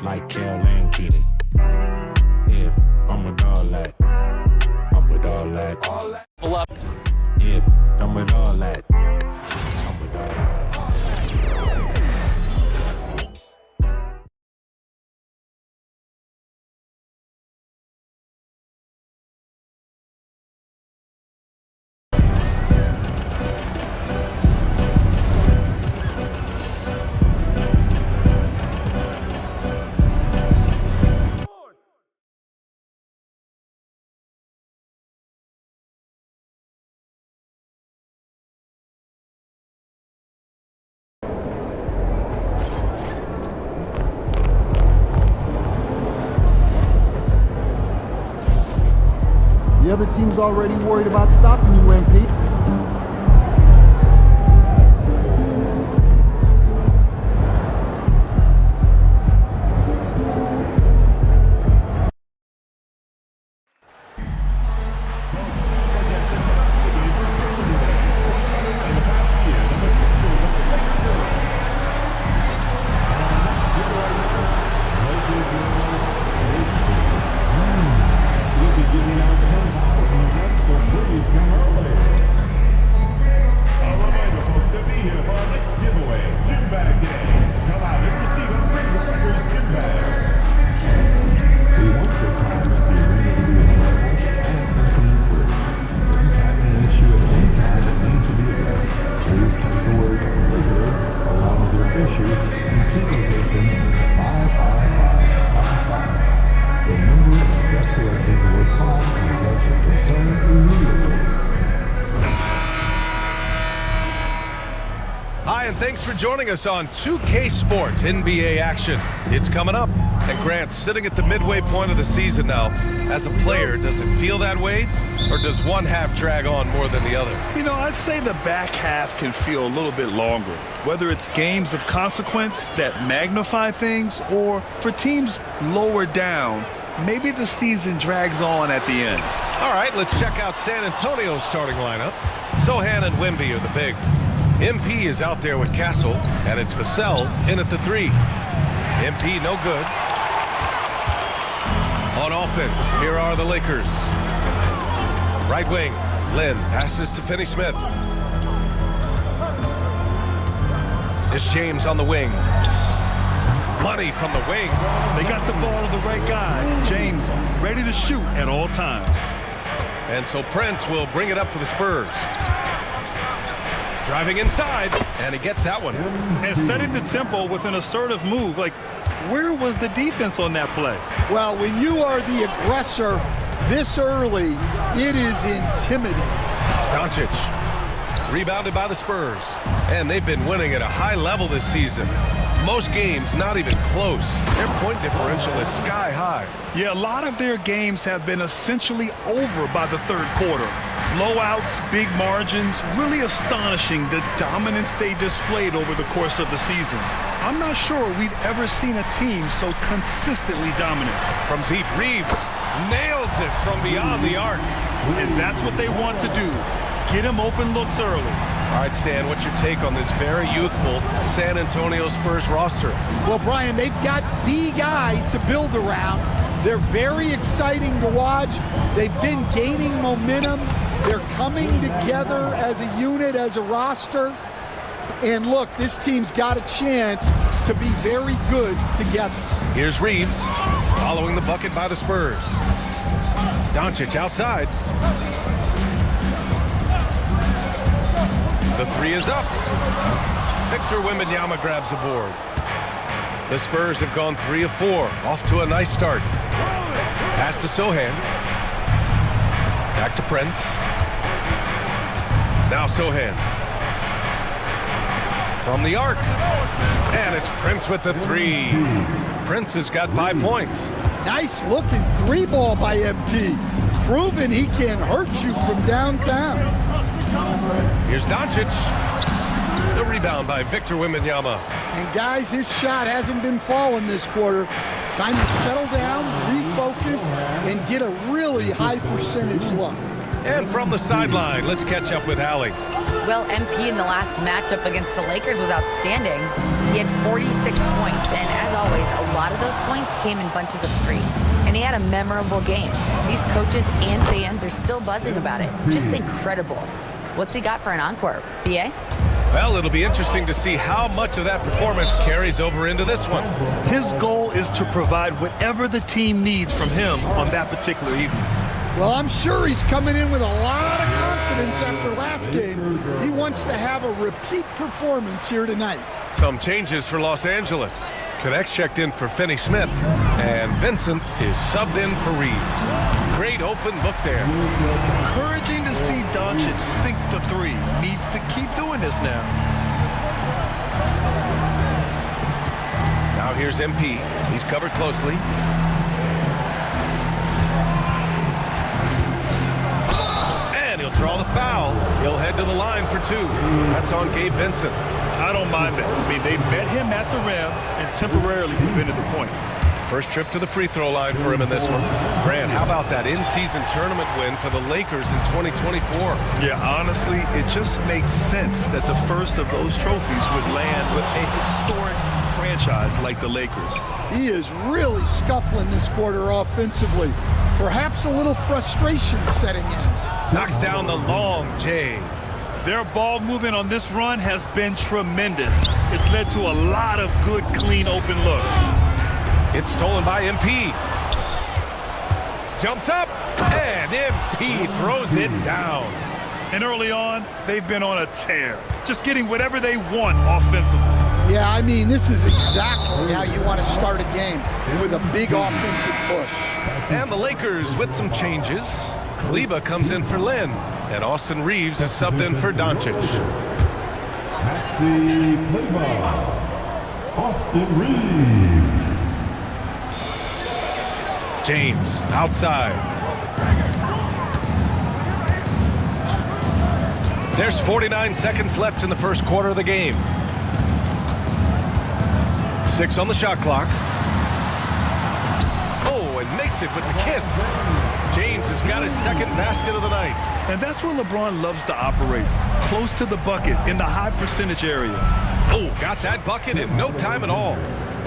like Kel and Keaton. Yeah, I'm with all that. I'm with all that. Yeah, I'm with all that. I'm with all that. The other team's already worried about stopping you, MP. Hi, and thanks for joining us on 2K Sports NBA action. It's coming up, and Grant's sitting at the midway point of the season now. As a player, does it feel that way, or does one half drag on more than the other? You know, I'd say the back half can feel a little bit longer, whether it's games of consequence that magnify things, or for teams lower down, maybe the season drags on at the end. All right, let's check out San Antonio's starting lineup. Sohan and Wemby are the bigs. MP is out there with Castle, and it's Vassell in at the 3. MP no good. On offense, here are the Lakers. Right wing, Lynn passes to Finney-Smith. It's James on the wing. Money from the wing. They got the ball to the right guy. James ready to shoot at all times. And so Prince will bring it up for the Spurs. Driving inside, and he gets that one. And setting the tempo with an assertive move. Like, where was the defense on that play? Well, when you are the aggressor this early, it is intimidating. Doncic, rebounded by the Spurs. And they've been winning at a high level this season. Most games not even close. Their point differential is sky high. Yeah, a lot of their games have been essentially over by the third quarter. Blowouts, big margins, really astonishing the dominance they displayed over the course of the season. I'm not sure we've ever seen a team so consistently dominant. From deep, Reeves nails it from beyond the arc. And that's what they want to do. Get him open looks early. All right, Stan, what's your take on this very youthful San Antonio Spurs roster? Well, Brian, they've got the guy to build around. They're very exciting to watch. They've been gaining momentum. They're coming together as a unit, as a roster. And look, this team's got a chance to be very good together. Here's Reeves, following the bucket by the Spurs. Doncic outside. The 3 is up. Victor Wembanyama grabs a board. The Spurs have gone 3 of 4, off to a nice start. Pass to Sohan. Back to Prince. Now Sohan. From the arc. And it's Prince with the 3. Prince has got 5 points. Nice looking 3-ball by MP. Proving he can hurt you from downtown. Here's Doncic. The rebound by Victor Wembanyama. And guys, his shot hasn't been falling this quarter. Time to settle down, refocus, and get a really high percentage look. And from the sideline, let's catch up with Allie. Well, MP in the last matchup against the Lakers was outstanding. He had 46 points, and as always, a lot of those points came in bunches of 3. And he had a memorable game. These coaches and fans are still buzzing about it. Just incredible. What's he got for an encore? BA? Well, it'll be interesting to see how much of that performance carries over into this one. His goal is to provide whatever the team needs from him on that particular evening. Well, I'm sure he's coming in with a lot of confidence after last game. He wants to have a repeat performance here tonight. Some changes for Los Angeles. Connects checked in for Finney Smith, and Vincent is subbed in for Reeves. Great open look there. Encouraging to see Doncic sink the 3. Needs to keep doing this now. Now here's MP. He's covered closely. And he'll draw the foul. He'll head to the line for 2. That's on Gabe Vincent. I don't mind that. I mean, they met him at the rim and temporarily prevented the points. First trip to the free throw line for him in this one. Grant, how about that in-season tournament win for the Lakers in 2024? Yeah, honestly, it just makes sense that the first of those trophies would land with a historic franchise like the Lakers. He is really scuffling this quarter offensively. Perhaps a little frustration setting in. Knocks down the long J. Their ball movement on this run has been tremendous. It's led to a lot of good, clean, open looks. It's stolen by MP. Jumps up, and MP throws it down. And early on, they've been on a tear, just getting whatever they want offensively. Yeah, I mean, this is exactly how you want to start a game, with a big offensive push. And the Lakers with some changes. Kleba comes in for Lynn, and Austin Reeves is subbed in for Doncic. Maxi Kleba, Austin Reeves. James outside. There's 49 seconds left in the first quarter of the game. 6 on the shot clock. Oh, and makes it with the kiss. James has got his second basket of the night. And that's where LeBron loves to operate, close to the bucket in the high percentage area. Oh, got that bucket in no time at all.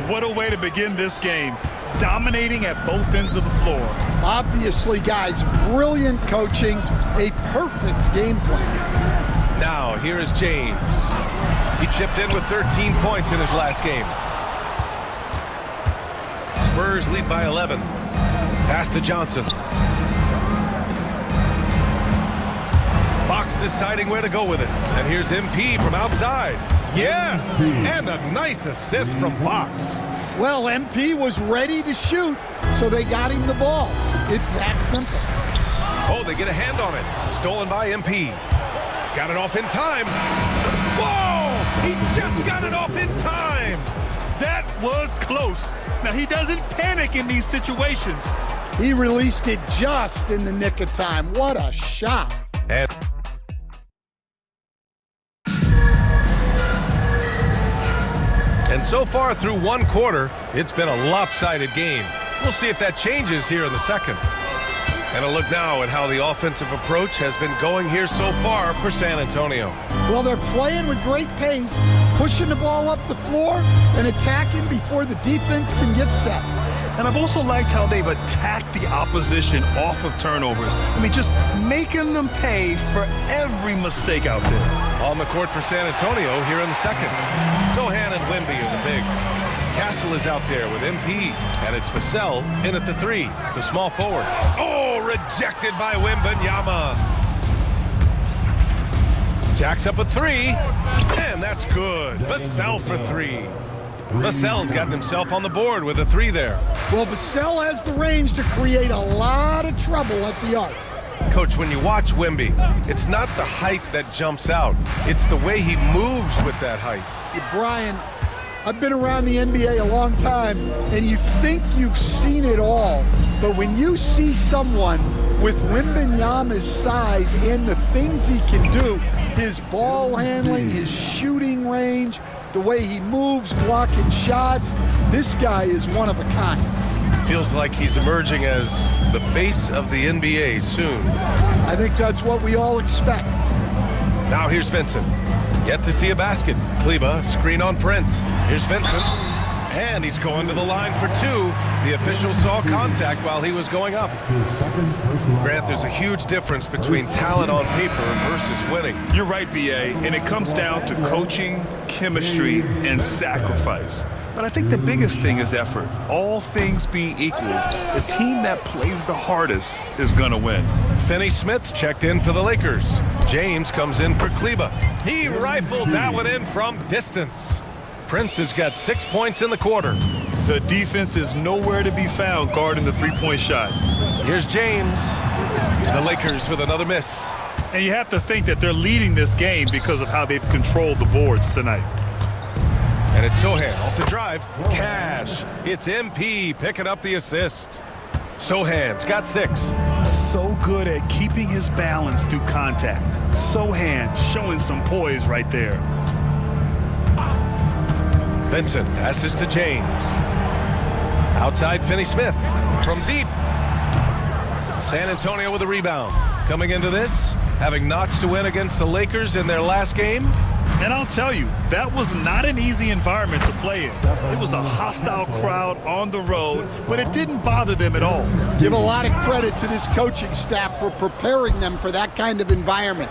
What a way to begin this game, dominating at both ends of the floor. Obviously, guys, brilliant coaching, a perfect game plan. Now, here is James. He chipped in with 13 points in his last game. Spurs lead by 11. Pass to Johnson. Fox deciding where to go with it. And here's MP from outside. Yes! And a nice assist from Fox. Well, MP was ready to shoot, so they got him the ball. It's that simple. Oh, they get a hand on it. Stolen by MP. Got it off in time. Whoa! He just got it off in time. That was close. Now, he doesn't panic in these situations. He released it just in the nick of time. What a shot. And so far through one quarter, it's been a lopsided game. We'll see if that changes here in the second. And a look now at how the offensive approach has been going here so far for San Antonio. Well, they're playing with great pace, pushing the ball up the floor and attacking before the defense can get set. And I've also liked how they've attacked the opposition off of turnovers. I mean, just making them pay for every mistake out there. On the court for San Antonio here in the second. Sohan and Wemby are the bigs. Castle is out there with MP, and it's Vassell in at the 3, the small forward. Oh, rejected by Wembanyama. Jacks up a 3, and that's good. Vassell for 3. Vassell's gotten himself on the board with a 3 there. Well, Vassell has the range to create a lot of trouble at the arc. Coach, when you watch Wemby, it's not the height that jumps out. It's the way he moves with that height. Hey, Brian, I've been around the NBA a long time, and you think you've seen it all. But when you see someone with Wembanyama's size and the things he can do, his ball handling, his shooting range, the way he moves, blocking shots, this guy is one of a kind. Feels like he's emerging as the face of the NBA soon. I think that's what we all expect. Now here's Vincent. Yet to see a basket. Kleba, screen on Prince. Here's Vincent. And he's going to the line for two. The official saw contact while he was going up. Grant, there's a huge difference between talent on paper versus winning. You're right, B.A., and it comes down to coaching, chemistry, and sacrifice. But I think the biggest thing is effort. All things being equal, the team that plays the hardest is going to win. Finney-Smith checked in for the Lakers. James comes in for Kleba. He rifled that one in from distance. Prince has got 6 points in the quarter. The defense is nowhere to be found guarding the three-point shot. Here's James. The Lakers with another miss. And you have to think that they're leading this game because of how they've controlled the boards tonight. And it's Sohan off the drive. Cash. It's MP picking up the assist. Sohan's got 6. So good at keeping his balance through contact. Sohan showing some poise right there. Vincent passes to James. Outside Finney-Smith from deep. San Antonio with a rebound. Coming into this, having notched to win against the Lakers in their last game. And I'll tell you, that was not an easy environment to play in. It was a hostile crowd on the road, but it didn't bother them at all. Give a lot of credit to this coaching staff for preparing them for that kind of environment.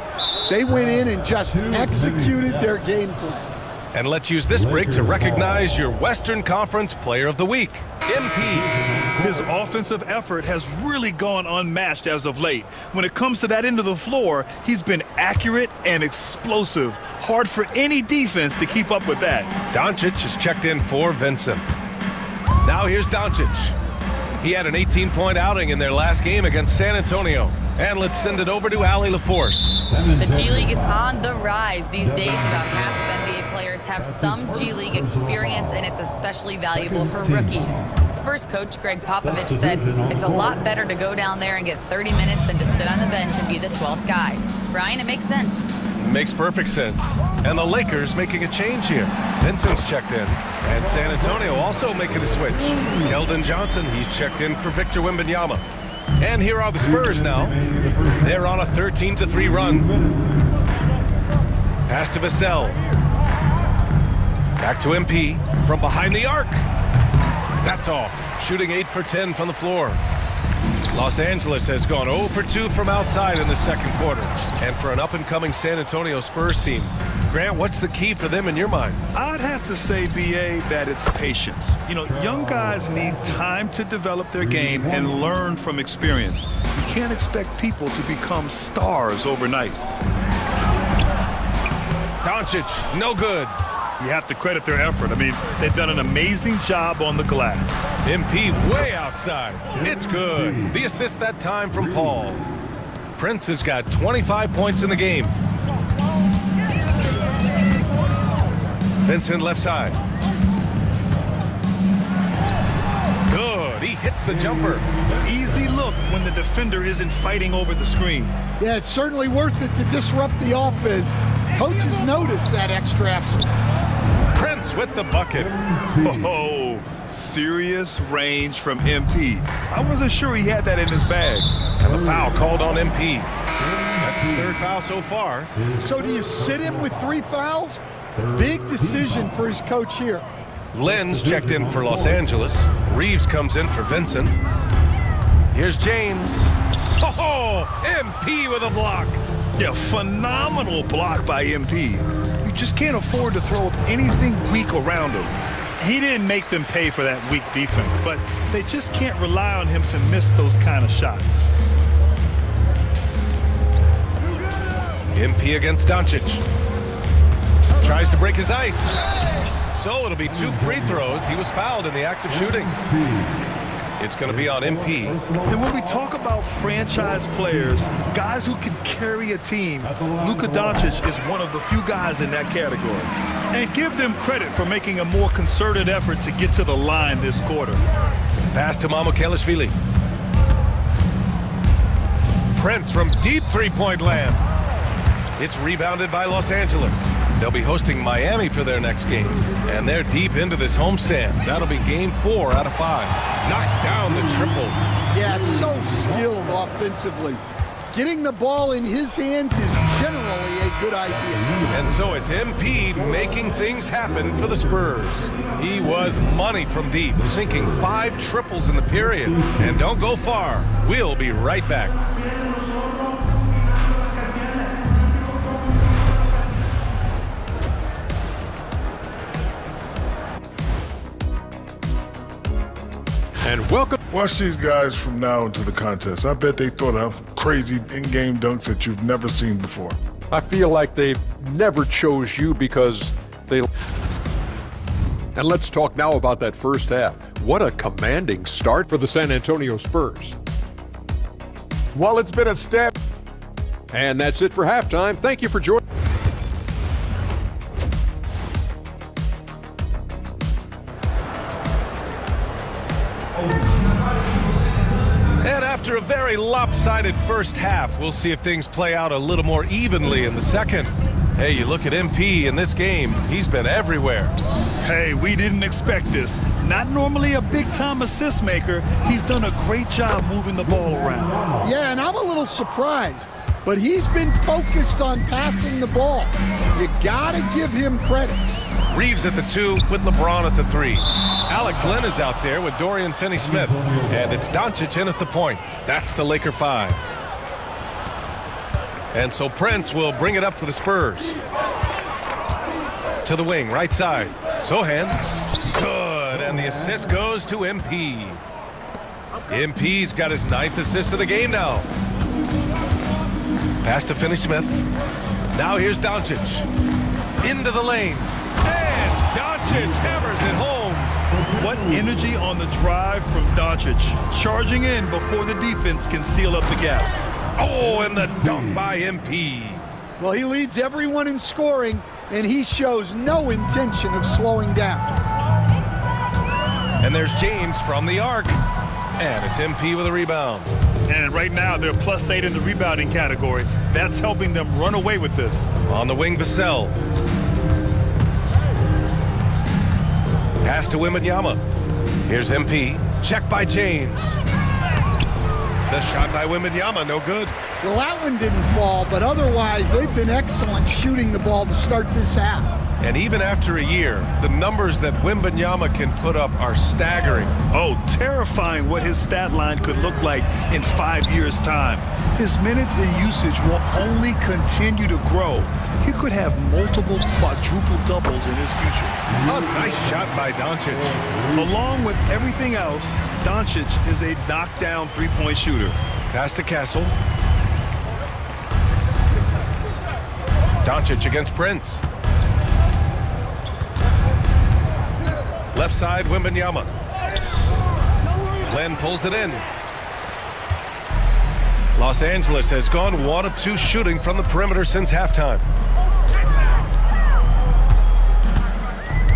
They went in and just executed their game plan. And let's use this break to recognize your Western Conference Player of the Week, MP. His offensive effort has really gone unmatched as of late. When it comes to that end of the floor, he's been accurate and explosive. Hard for any defense to keep up with that. Doncic is checked in for Vincent. Now here's Doncic. He had an 18-point outing in their last game against San Antonio. And let's send it over to Allie LaForce. The G League is on the rise these days. About half of NBA players have some G League experience, and it's especially valuable for rookies. Spurs coach Greg Popovich said it's a lot better to go down there and get 30 minutes than to sit on the bench and be the 12th guy. Brian, it makes sense. Makes perfect sense. And the Lakers making a change here. Vincent's checked in. And San Antonio also making a switch. Keldon Johnson, he's checked in for Victor Wembanyama. And here are the Spurs now. They're on a 13-3 run. Pass to Vassell. Back to MP from behind the arc. That's off. Shooting 8 for 10 from the floor. Los Angeles has gone 0 for 2 from outside in the second quarter. And for an up-and-coming San Antonio Spurs team, Grant, what's the key for them in your mind? I'd have to say, B.A., that it's patience. You know, young guys need time to develop their game and learn from experience. You can't expect people to become stars overnight. Doncic, no good. You have to credit their effort. I mean, they've done an amazing job on the glass. MP way outside. It's good. The assist that time from Paul. Prince has got 25 points in the game. Vincent left side. Good. He hits the jumper. Easy look when the defender isn't fighting over the screen. Yeah, it's certainly worth it to disrupt the offense. Coaches notice that extra effort. Prince with the bucket. Oh, serious range from MP. I wasn't sure he had that in his bag. And the foul called on MP. That's his 3rd foul so far. So do you sit him with 3 fouls? Big decision for his coach here. Lynn's checked in for Los Angeles. Reeves comes in for Vincent. Here's James. Oh, MP with a block. Yeah, phenomenal block by MP. You just can't afford to throw anything weak around him. He didn't make them pay for that weak defense, but they just can't rely on him to miss those kind of shots. MP against Doncic. Tries to break his ice. So it'll be 2 free throws. He was fouled in the act of shooting. It's going to be on MP. And when we talk about franchise players, guys who can carry a team, Luka Doncic is one of the few guys in that category. And give them credit for making a more concerted effort to get to the line this quarter. Pass to Mamukelashvili. Prince from deep three-point land. It's rebounded by Los Angeles. They'll be hosting Miami for their next game. And they're deep into this homestand. That'll be game 4 out of 5. Knocks down the triple. Yeah, so skilled offensively. Getting the ball in his hands is generally a good idea. And so it's MP making things happen for the Spurs. He was money from deep, sinking 5 triples in the period. And don't go far. We'll be right back. And welcome. Watch these guys from now into the contest. I bet they thought of crazy in-game dunks that you've never seen before. I feel like they've never chose you because they... And let's talk now about that first half. What a commanding start for the San Antonio Spurs. Well, it's been a step. And that's it for halftime. Thank you for joining. And after a very lopsided first half, we'll see if things play out a little more evenly in the second. Hey, you look at MP in this game, he's been everywhere. Hey, we didn't expect this. Not normally a big-time assist maker, he's done a great job moving the ball around. Yeah, and I'm a little surprised, but he's been focused on passing the ball. You gotta give him credit. Reeves at the 2 with LeBron at the 3. Alex Len is out there with Dorian Finney-Smith. And it's Doncic in at the point. That's the Laker 5. And so Prince will bring it up for the Spurs. To the wing, right side. Sohan. Good. And the assist goes to MP. MP's got his 9th assist of the game now. Pass to Finney-Smith. Now here's Doncic. Into the lane. And Doncic hammers it home. What energy on the drive from Doncic. Charging in before the defense can seal up the gaps. Oh, and the dunk by MP. Well, he leads everyone in scoring, and he shows no intention of slowing down. And there's James from the arc. And it's MP with a rebound. And right now, they're +8 in the rebounding category. That's helping them run away with this. On the wing, Vassell. Pass to Wembanyama. Here's MP. Check by James. The shot by Wembanyama, no good. Well, that one didn't fall, but otherwise, they've been excellent shooting the ball to start this half. And even after a year, the numbers that Wembanyama can put up are staggering. Oh, terrifying what his stat line could look like in 5 years' time. His minutes and usage will only continue to grow. He could have multiple quadruple doubles in his future. A nice shot by Doncic. Along with everything else, Doncic is a knockdown three-point shooter. Pass to Castle. Doncic against Prince. Left side, Wembanyama. Len pulls it in. Los Angeles has gone 1 of 2 shooting from the perimeter since halftime.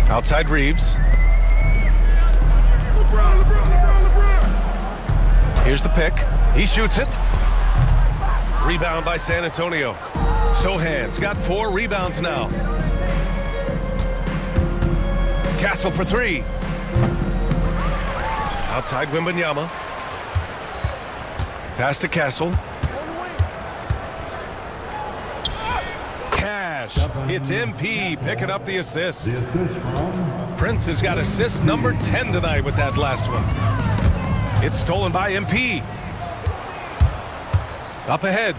Outside Reeves. Here's the pick. He shoots it. Rebound by San Antonio. Sohan's got 4 rebounds now. Castle for 3. Outside Wembanyama. Pass to Castle. Cash. It's MP picking up the assist. Prince has got assist number 10 tonight with that last one. It's stolen by MP. Up ahead.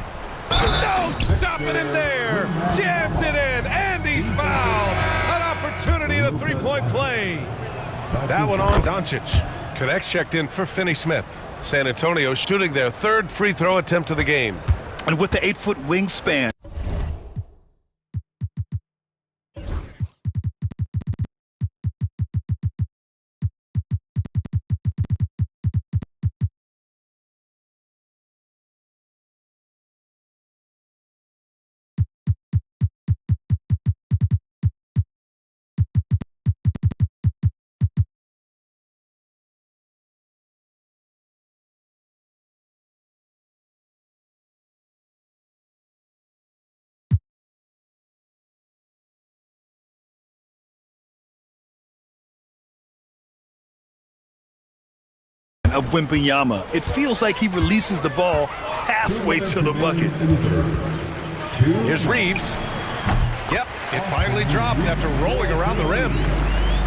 No stopping him there. Jams it in, and he's fouled. An opportunity at a 3-point play. That one on Doncic. Connects checked in for Finney-Smith. San Antonio shooting their 3rd free throw attempt of the game. And with the 8-foot wingspan. Of Wembanyama. It feels like he releases the ball halfway to the bucket. Here's Reeves. It finally drops after rolling around the rim.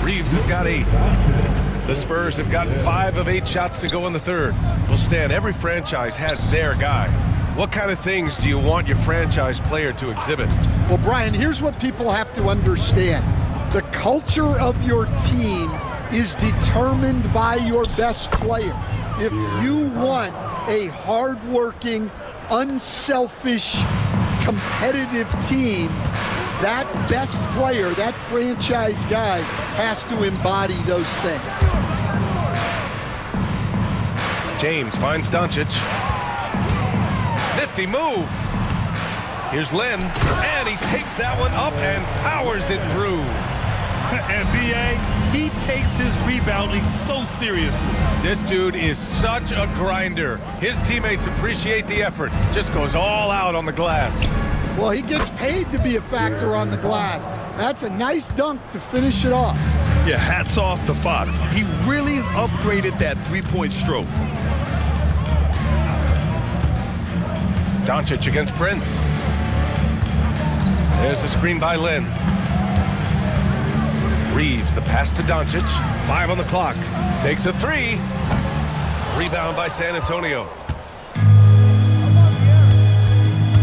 Reeves has got 8. The Spurs have gotten 5 of 8 shots to go in the third. Well, Stan, every franchise has their guy. What kind of things do you want your franchise player to exhibit? Well, Brian, here's what people have to understand. The culture of your team is determined by your best player. If you want a hardworking, unselfish, competitive team, that best player, that franchise guy, has to embody those things. James finds Doncic. Nifty move. Here's Len, and he takes that one up and powers it through. And B.A., he takes his rebounding so seriously. This dude is such a grinder. His teammates appreciate the effort. Just goes all out on the glass. Well, he gets paid to be a factor on the glass. That's a nice dunk to finish it off. Yeah, hats off to Fox. He really has upgraded that three-point stroke. Doncic against Prince. There's a screen by Len. Reeves, the pass to Doncic. 5 on the clock. Takes a 3. Rebound by San Antonio.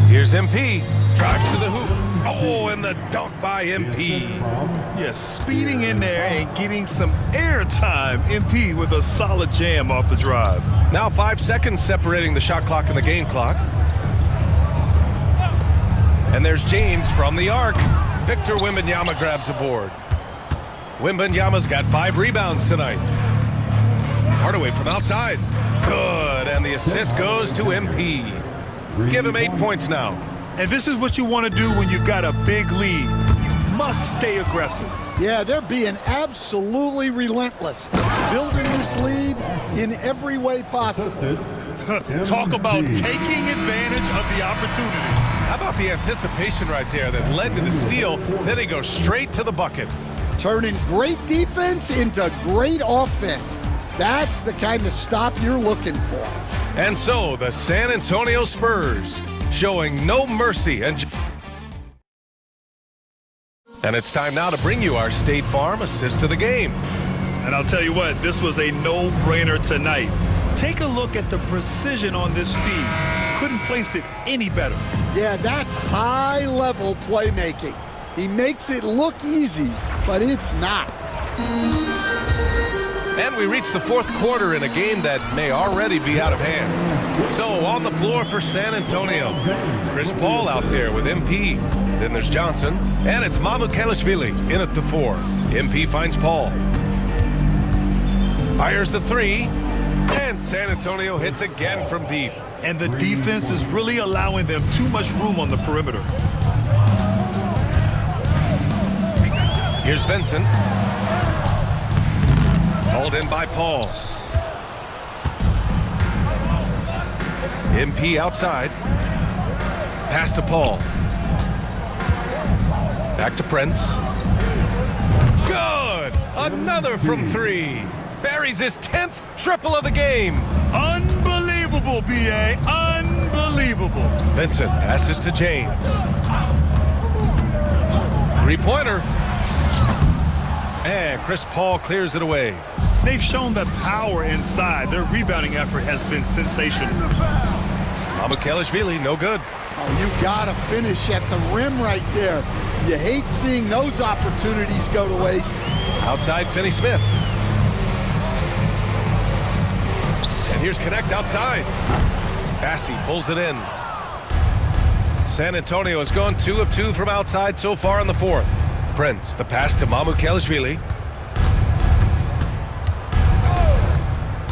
Here's MP. Drives to the hoop. Oh, and the dunk by MP. Yes, speeding in there and getting some air time. MP with a solid jam off the drive. Now 5 seconds separating the shot clock and the game clock. And there's James from the arc. Victor Wembanyama grabs a board. Wembanyama's got 5 rebounds tonight. Hardaway from outside. Good, and the assist goes to MP. Give him 8 points now. And this is what you want to do when you've got a big lead. You must stay aggressive. Yeah, they're being absolutely relentless, building this lead in every way possible. Talk about taking advantage of the opportunity. How about the anticipation right there that led to the steal? Then he goes straight to the bucket. Turning great defense into great offense. That's the kind of stop you're looking for. And so the San Antonio Spurs showing no mercy. And it's time now to bring you our State Farm assist of the game. And I'll tell you what, this was a no-brainer tonight. Take a look at the precision on this feed. Couldn't place it any better. Yeah, that's high-level playmaking. He makes it look easy, but it's not. And we reach the fourth quarter in a game that may already be out of hand. So on the floor for San Antonio, Chris Paul out there with MP. Then there's Johnson, and it's Mamukelashvili in at the 4. MP finds Paul. Fires the 3, and San Antonio hits again from deep. And the defense is really allowing them too much room on the perimeter. Here's Vincent. Hauled in by Paul. MP outside. Pass to Paul. Back to Prince. Good! Another from 3. Buries his 10th triple of the game. Unbelievable, B.A. Unbelievable. Vincent passes to James. 3-pointer. And Chris Paul clears it away. They've shown the power inside. Their rebounding effort has been sensational. Mamukelashvili, no good. Oh, you gotta finish at the rim right there. You hate seeing those opportunities go to waste. Outside, Finney-Smith. And here's Connect outside. Bassey pulls it in. San Antonio has gone 2 of 2 from outside so far in the fourth. Prince, the pass to Mamukelashvili.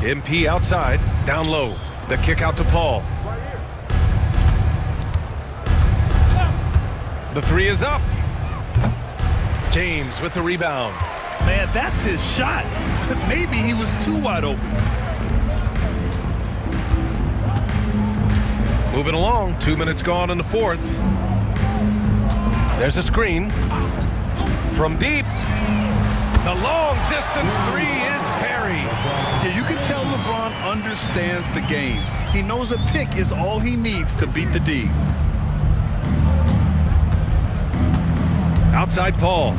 MP outside, down low. The kick out to Paul. The 3 is up. James with the rebound. Man, that's his shot. Maybe he was too wide open. Moving along, 2 minutes gone in the fourth. There's a screen. From deep, the long distance 3 is buried. Yeah, you can tell LeBron understands the game. He knows a pick is all he needs to beat the D. Outside Paul.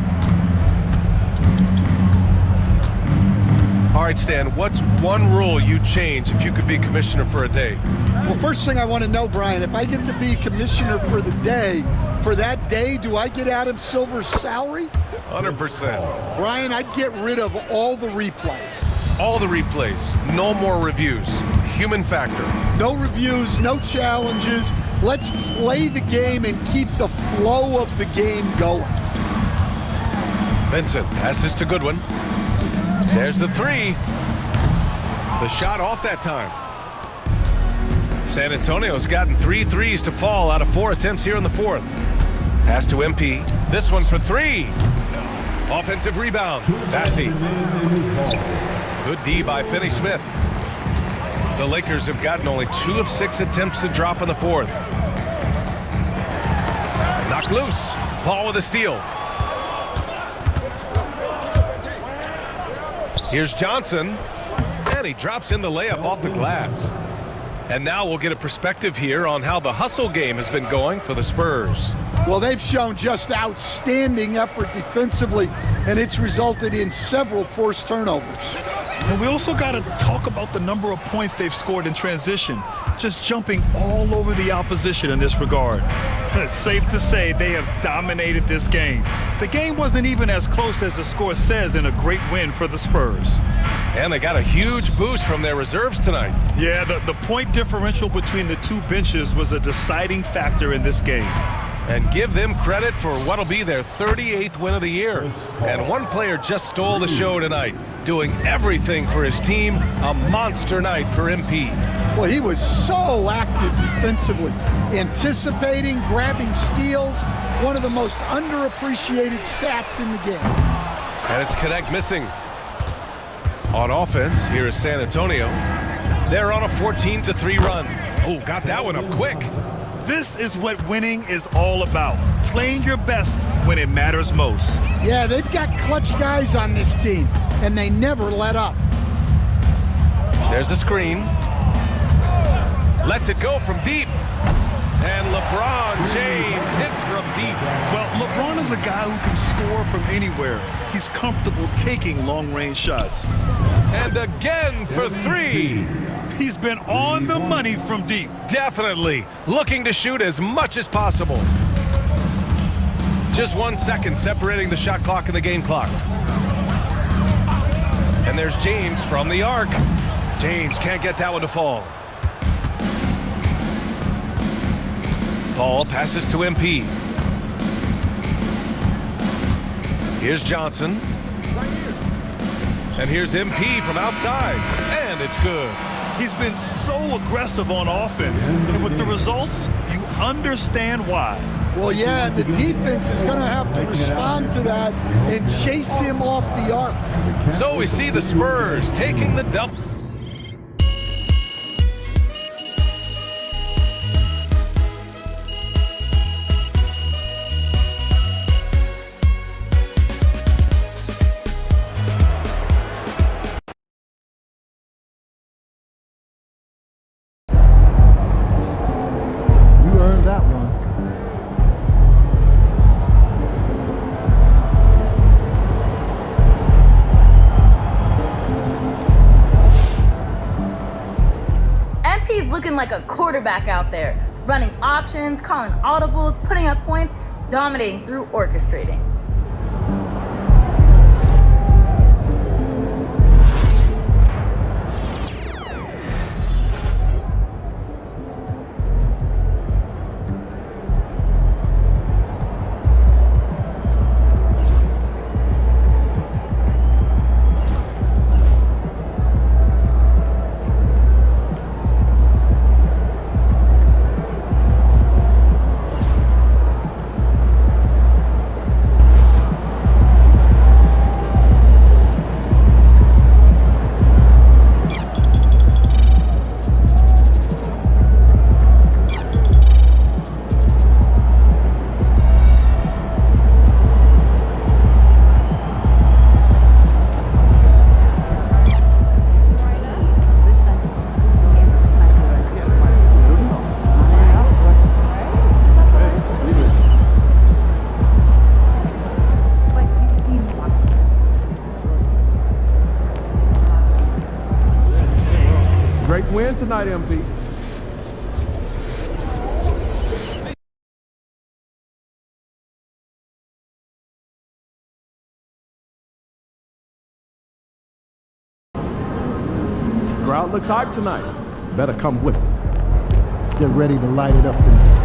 All right, Stan, what's one rule you'd change if you could be commissioner for a day? Well, first thing I want to know, Brian, if I get to be commissioner for the day, for that day, do I get Adam Silver's salary? 100%. Brian, I'd get rid of all the replays. All the replays, no more reviews. Human factor. No reviews, no challenges. Let's play the game and keep the flow of the game going. Vincent passes to Goodwin. There's the three. The shot off that time. San Antonio's gotten 3 threes to fall out of 4 attempts here in the fourth. Pass to MP. This one for 3. Offensive rebound. Bassie. Good D by Finney-Smith. The Lakers have gotten only 2 of 6 attempts to drop in the fourth. Knocked loose. Paul with a steal. Here's Johnson, and he drops in the layup off the glass. And now we'll get a perspective here on how the hustle game has been going for the Spurs. Well, they've shown just outstanding effort defensively, and it's resulted in several forced turnovers. And we also got to talk about the number of points they've scored in transition, just jumping all over the opposition in this regard. It's safe to say they have dominated this game. The game wasn't even as close as the score says in a great win for the Spurs. And they got a huge boost from their reserves tonight. Yeah, the point differential between the two benches was a deciding factor in this game. And give them credit for what'll be their 38th win of the year. And one player just stole the show tonight, doing everything for his team. A monster night for MP. Well, he was so active defensively, anticipating, grabbing steals, one of the most underappreciated stats in the game. And it's Connect missing. On offense, here is San Antonio. They're on a 14-3 run. Oh, got that one up quick. This is what winning is all about. Playing your best when it matters most. Yeah, they've got clutch guys on this team, and they never let up. There's a screen. Lets it go from deep. And LeBron James hits from deep. Well, LeBron is a guy who can score from anywhere. He's comfortable taking long-range shots. And again for 3. He's been on the money from deep. Definitely looking to shoot as much as possible. Just 1 second separating the shot clock and the game clock. And there's James from the arc. James can't get that one to fall. Paul passes to MP. Here's Johnson. And here's MP from outside. And it's good. He's been so aggressive on offense. And with the results, you understand why. Well, yeah, the defense is going to have to respond to that and chase him off the arc. So we see the Spurs taking the double. You earned that one. MP's looking like a quarterback out there, running options, calling audibles, putting up points, dominating through orchestrating. Great win tonight, MP. Crowd looks hyped tonight. Better come with it. Get ready to light it up tonight.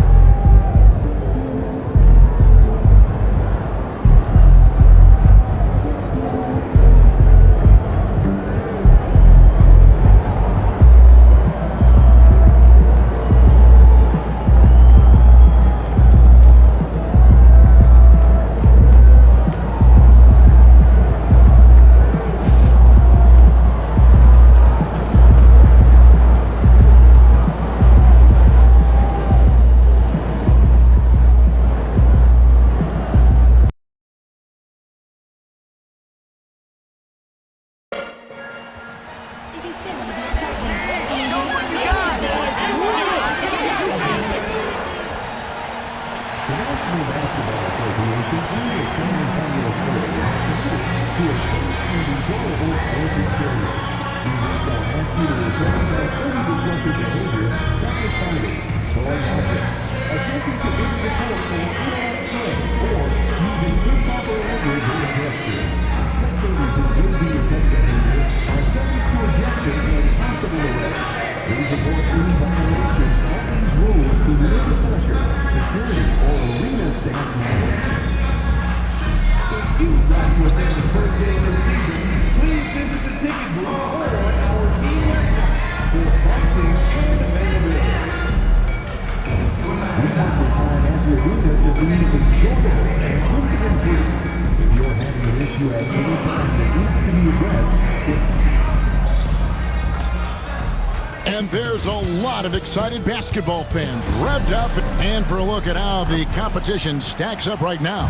And there's a lot of excited basketball fans revved up. And for a look at how the competition stacks up right now,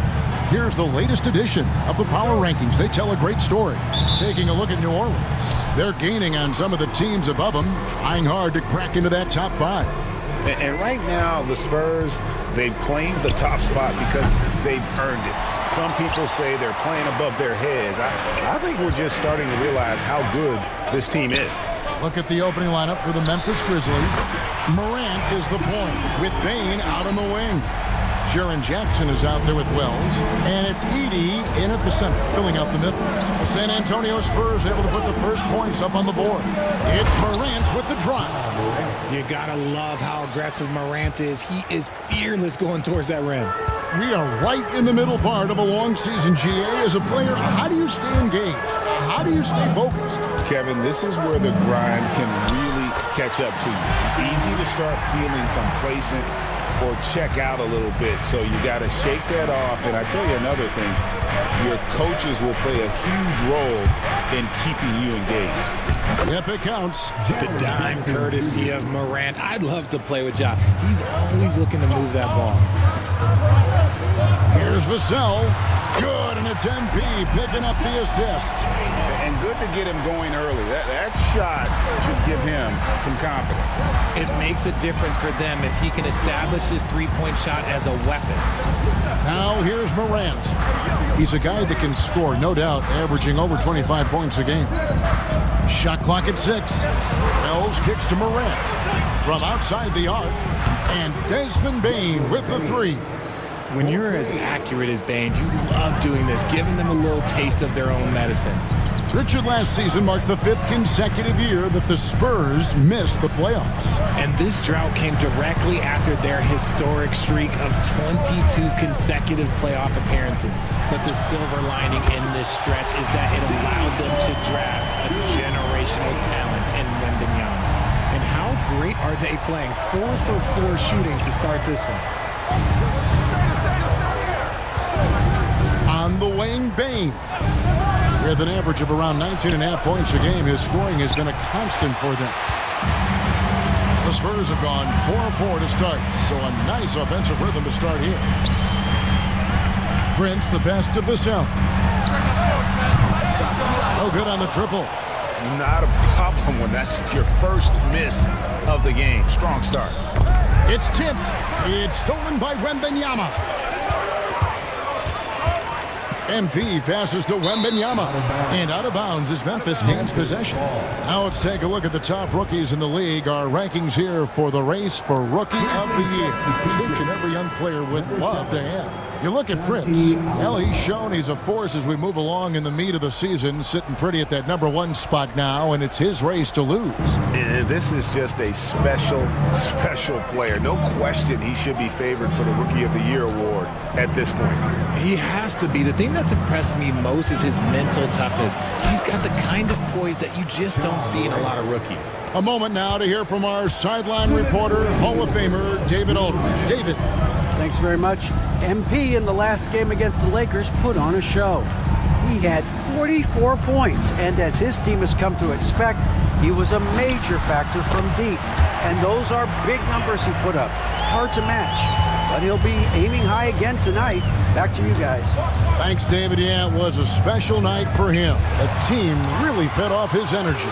here's the latest edition of the Power Rankings. They tell a great story. Taking a look at New Orleans, they're gaining on some of the teams above them, trying hard to crack into that top 5. And right now, the Spurs, they've claimed the top spot because they've earned it. Some people say they're playing above their heads. I think we're just starting to realize how good this team is. Look at the opening lineup for the Memphis Grizzlies. Morant is the point, with Bane out on the wing. Jaren Jackson is out there with Wells, and it's Edey in at the center, filling out the middle. The San Antonio Spurs able to put the first points up on the board. It's Morant with the drive. You gotta love how aggressive Morant is. He is fearless going towards that rim. We are right in the middle part of a long season, GA. As a player, how do you stay engaged? How do you stay focused? Kevin, this is where the grind can really catch up to you. Easy to start feeling complacent or check out a little bit. So you got to shake that off. And I tell you another thing, your coaches will play a huge role in keeping you engaged. Yep, it counts. The dime courtesy of Morant. I'd love to play with Ja. He's always looking to move that ball. Here's Vassell. Good, and it's MP picking up the assist. And good to get him going early. That shot should give him some confidence. It makes a difference for them if he can establish his three-point shot as a weapon. Now here's Morant. He's a guy that can score, no doubt, averaging over 25 points a game. Shot clock at 6. Wells kicks to Morant from outside the arc, and Desmond Bane with the 3. When you're as accurate as Bane, you love doing this, giving them a little taste of their own medicine. Richard, last season marked the 5th consecutive year that the Spurs missed the playoffs. And this drought came directly after their historic streak of 22 consecutive playoff appearances. But the silver lining in this stretch is that it allowed them to draft a generational talent in Wembanyama. And how great are they playing? 4 for 4 shooting to start this one. On the wing, Bane. With an average of around 19.5 points a game, his scoring has been a constant for them. The Spurs have gone 4-4 to start, so a nice offensive rhythm to start here. Prince, the pass to Vassell. No good on the triple. Not a problem when that's your first miss of the game. Strong start. It's tipped. It's stolen by Wembanyama. MP passes to Wembanyama. And out of bounds as Memphis gains possession. Now let's take a look at the top rookies in the league. Our rankings here for the race for Rookie of the Year. Distinction every young player would love to have. You look at Prince. Well, he's shown he's a force as we move along in the meat of the season, sitting pretty at that #1 spot now, and it's his race to lose. And this is just a special player. No question he should be favored for the Rookie of the Year award at this point. He has to be. The thing that's impressed me most is his mental toughness. He's got the kind of poise that you just don't see in a lot of rookies. A moment now to hear from our sideline reporter, Hall of Famer David Aldridge. David. Thanks very much. MP in the last game against the Lakers put on a show. He had 44 points, and as his team has come to expect, he was a major factor from deep. And those are big numbers he put up. Hard to match. But he'll be aiming high again tonight. Back to you guys. Thanks, David. Yeah, it was a special night for him. The team really fed off his energy.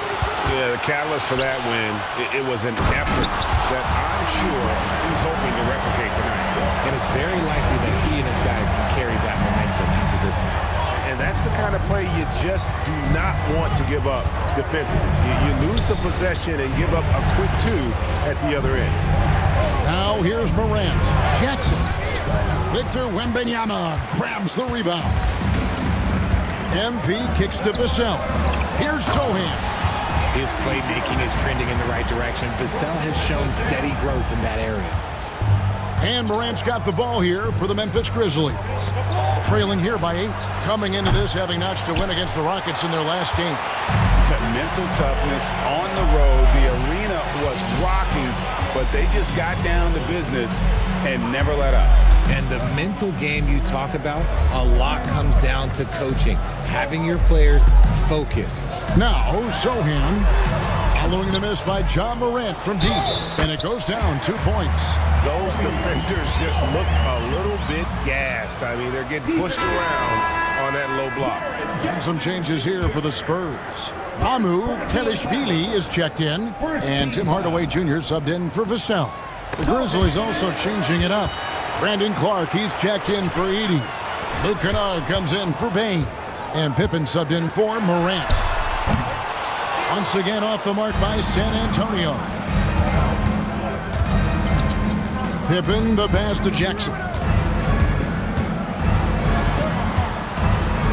Yeah, the catalyst for that win, it was an effort that I'm sure he's hoping to replicate tonight. And it's very likely that he and his guys can carry that momentum into this one. And that's the kind of play you just do not want to give up defensively. You lose the possession and give up a quick 2 at the other end. Now here's Morant. Jackson. Victor Wembanyama grabs the rebound. MP kicks to Vassell. Here's Sohan. His playmaking is trending in the right direction. Vassell has shown steady growth in that area. And Morant's got the ball here for the Memphis Grizzlies. Trailing here by 8. Coming into this having notched a win against the Rockets in their last game. Mental toughness on the road. The arena was rocking, but they just got down to business and never let up. And the mental game you talk about, a lot comes down to coaching. Having your players focus. Now, Sohan. Following the miss by John Morant from deep. And it goes down 2 points. Those defenders just look a little bit gassed. I mean, they're getting pushed around on that low block. And some changes here for the Spurs. Amu Kelishvili is checked in. And Tim Hardaway Jr. subbed in for Vassell. The Grizzlies also changing it up. Brandon Clark, he's checked in for Edey. Luke Kennard comes in for Bain. And Pippen subbed in for Morant. Once again off the mark by San Antonio. Pippen, the pass to Jackson.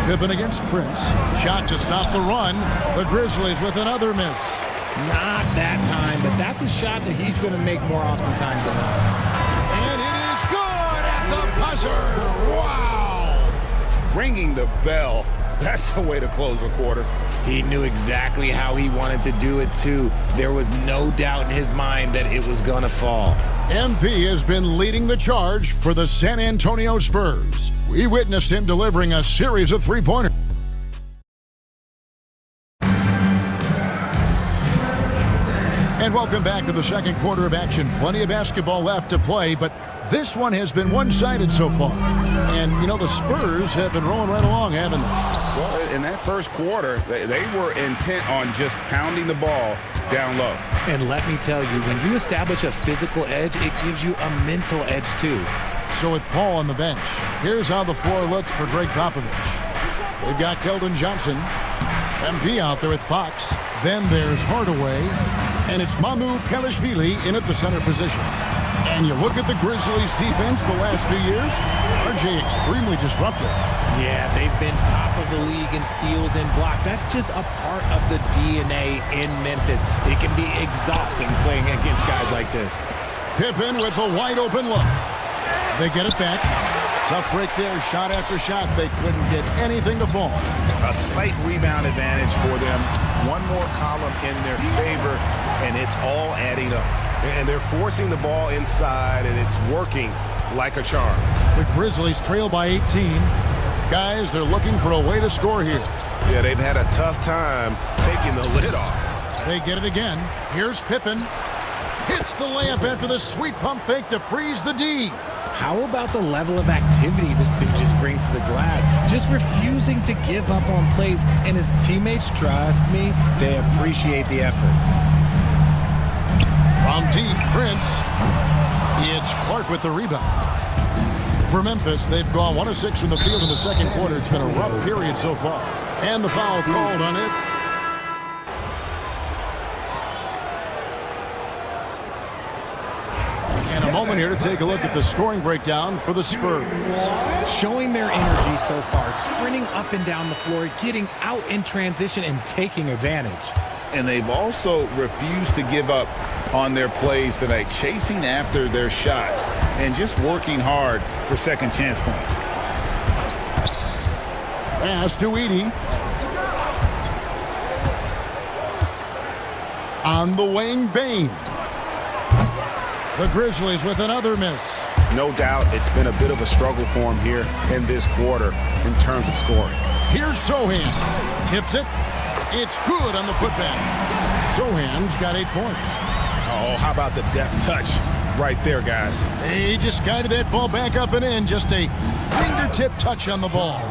Pippen against Prince. Shot to stop the run. The Grizzlies with another miss. Not that time, but that's a shot that he's going to make more oftentimes than not. And it is good at the buzzer. Wow. Ringing the bell. That's the way to close a quarter. He knew exactly how he wanted to do it, too. There was no doubt in his mind that it was going to fall. MP has been leading the charge for the San Antonio Spurs. We witnessed him delivering a series of three-pointers. And welcome back to the second quarter of action. Plenty of basketball left to play, but this one has been one-sided so far. And, you know, the Spurs have been rolling right along, haven't they? Well, in that first quarter, they were intent on just pounding the ball down low. And let me tell you, when you establish a physical edge, it gives you a mental edge, too. So with Paul on the bench, here's how the floor looks for Greg Popovich. They've got Keldon Johnson. MP out there with Fox. Then there's Hardaway. And it's Mamu Kelishvili in at the center position. And you look at the Grizzlies' defense the last few years, RJ extremely disruptive. Yeah, they've been top of the league in steals and blocks. That's just a part of the DNA in Memphis. It can be exhausting playing against guys like this. Pippen with the wide open look. They get it back. Tough break there, shot after shot. They couldn't get anything to fall. A slight rebound advantage for them. One more column in their favor, and it's all adding up. And they're forcing the ball inside, and it's working like a charm. The Grizzlies trail by 18. Guys, they're looking for a way to score here. Yeah, they've had a tough time taking the lid off. They get it again. Here's Pippen. Hits the layup after the sweet pump fake to freeze the D. How about the level of activity this dude just brings to the glass? Just refusing to give up on plays, and his teammates, trust me, they appreciate the effort. From deep, Prince. It's Clark with the rebound. For Memphis, they've gone 1 of 6 from the field in the second quarter. It's been a rough period so far. And the foul called on it. And a moment here to take a look at the scoring breakdown for the Spurs. Showing their energy so far, sprinting up and down the floor, getting out in transition and taking advantage. And they've also refused to give up on their plays tonight, chasing after their shots and just working hard for second chance points. Pass to Edey. On the wing, Bane. The Grizzlies with another miss. No doubt it's been a bit of a struggle for him here in this quarter in terms of scoring. Here's Sohan. Tips it. It's good on the putback. Sohan's got 8 points. Oh, how about the deft touch right there, guys? He just guided that ball back up and in. Just a fingertip touch on the ball.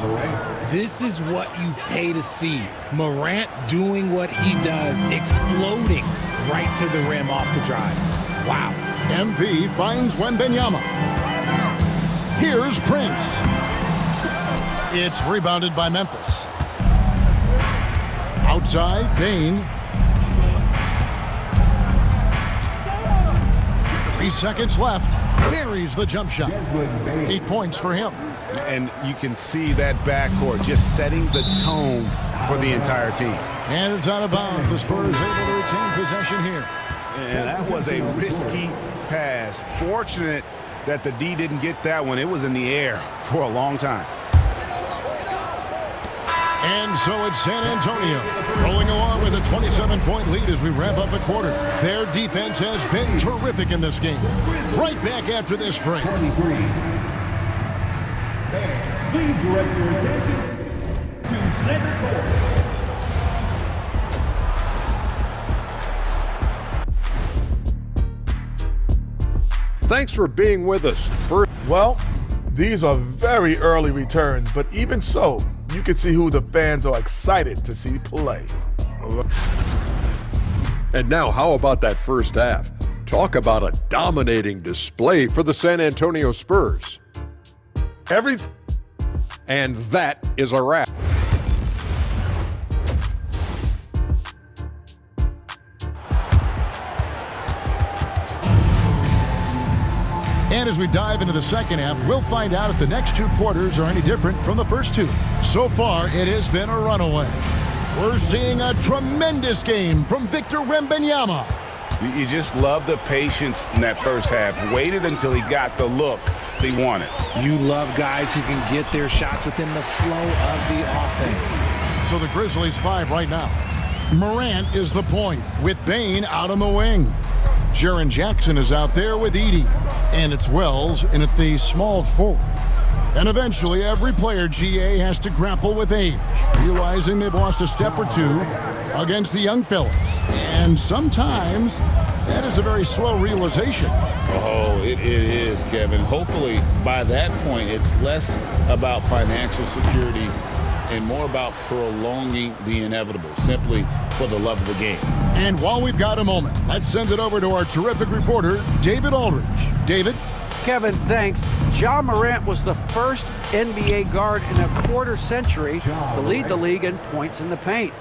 This is what you pay to see. Morant doing what he does, exploding right to the rim off the drive. Wow. MP finds Wembanyama. Here's Prince. It's rebounded by Memphis. Outside, Bane. 3 seconds left. Buries the jump shot. 8 points for him. And you can see that backcourt just setting the tone for the entire team. And it's out of bounds. The Spurs able to retain possession here. And that was a risky pass. Fortunate that the D didn't get that one. It was in the air for a long time. And so it's San Antonio rolling along with a 27-point lead as we wrap up the quarter. Their defense has been terrific in this game. Right back after this break. Please direct your attention to center court. Thanks for being with us. Well, these are very early returns, but even so, you can see who the fans are excited to see play. And now, how about that first half? Talk about a dominating display for the San Antonio Spurs. And that is a wrap. And as we dive into the second half, we'll find out if the next 2 quarters are any different from the first 2. So far, it has been a runaway. We're seeing a tremendous game from Victor Wembanyama. You just love the patience in that first half. Waited until he got the look he wanted. You love guys who can get their shots within the flow of the offense. So the Grizzlies 5 right now. Morant is the point with Bane out on the wing. Jaren Jackson is out there with Edey. And it's Wells in at the small forward. And eventually every player, GA, has to grapple with age, realizing they've lost a step or 2 against the young fellas. And sometimes that is a very slow realization. Oh, it is, Kevin. Hopefully by that point it's less about financial security and more about prolonging the inevitable, simply for the love of the game. And while we've got a moment, let's send it over to our terrific reporter, David Aldridge. David? Kevin, thanks. Ja Morant was the first NBA guard in a quarter century to lead the league in points in the paint.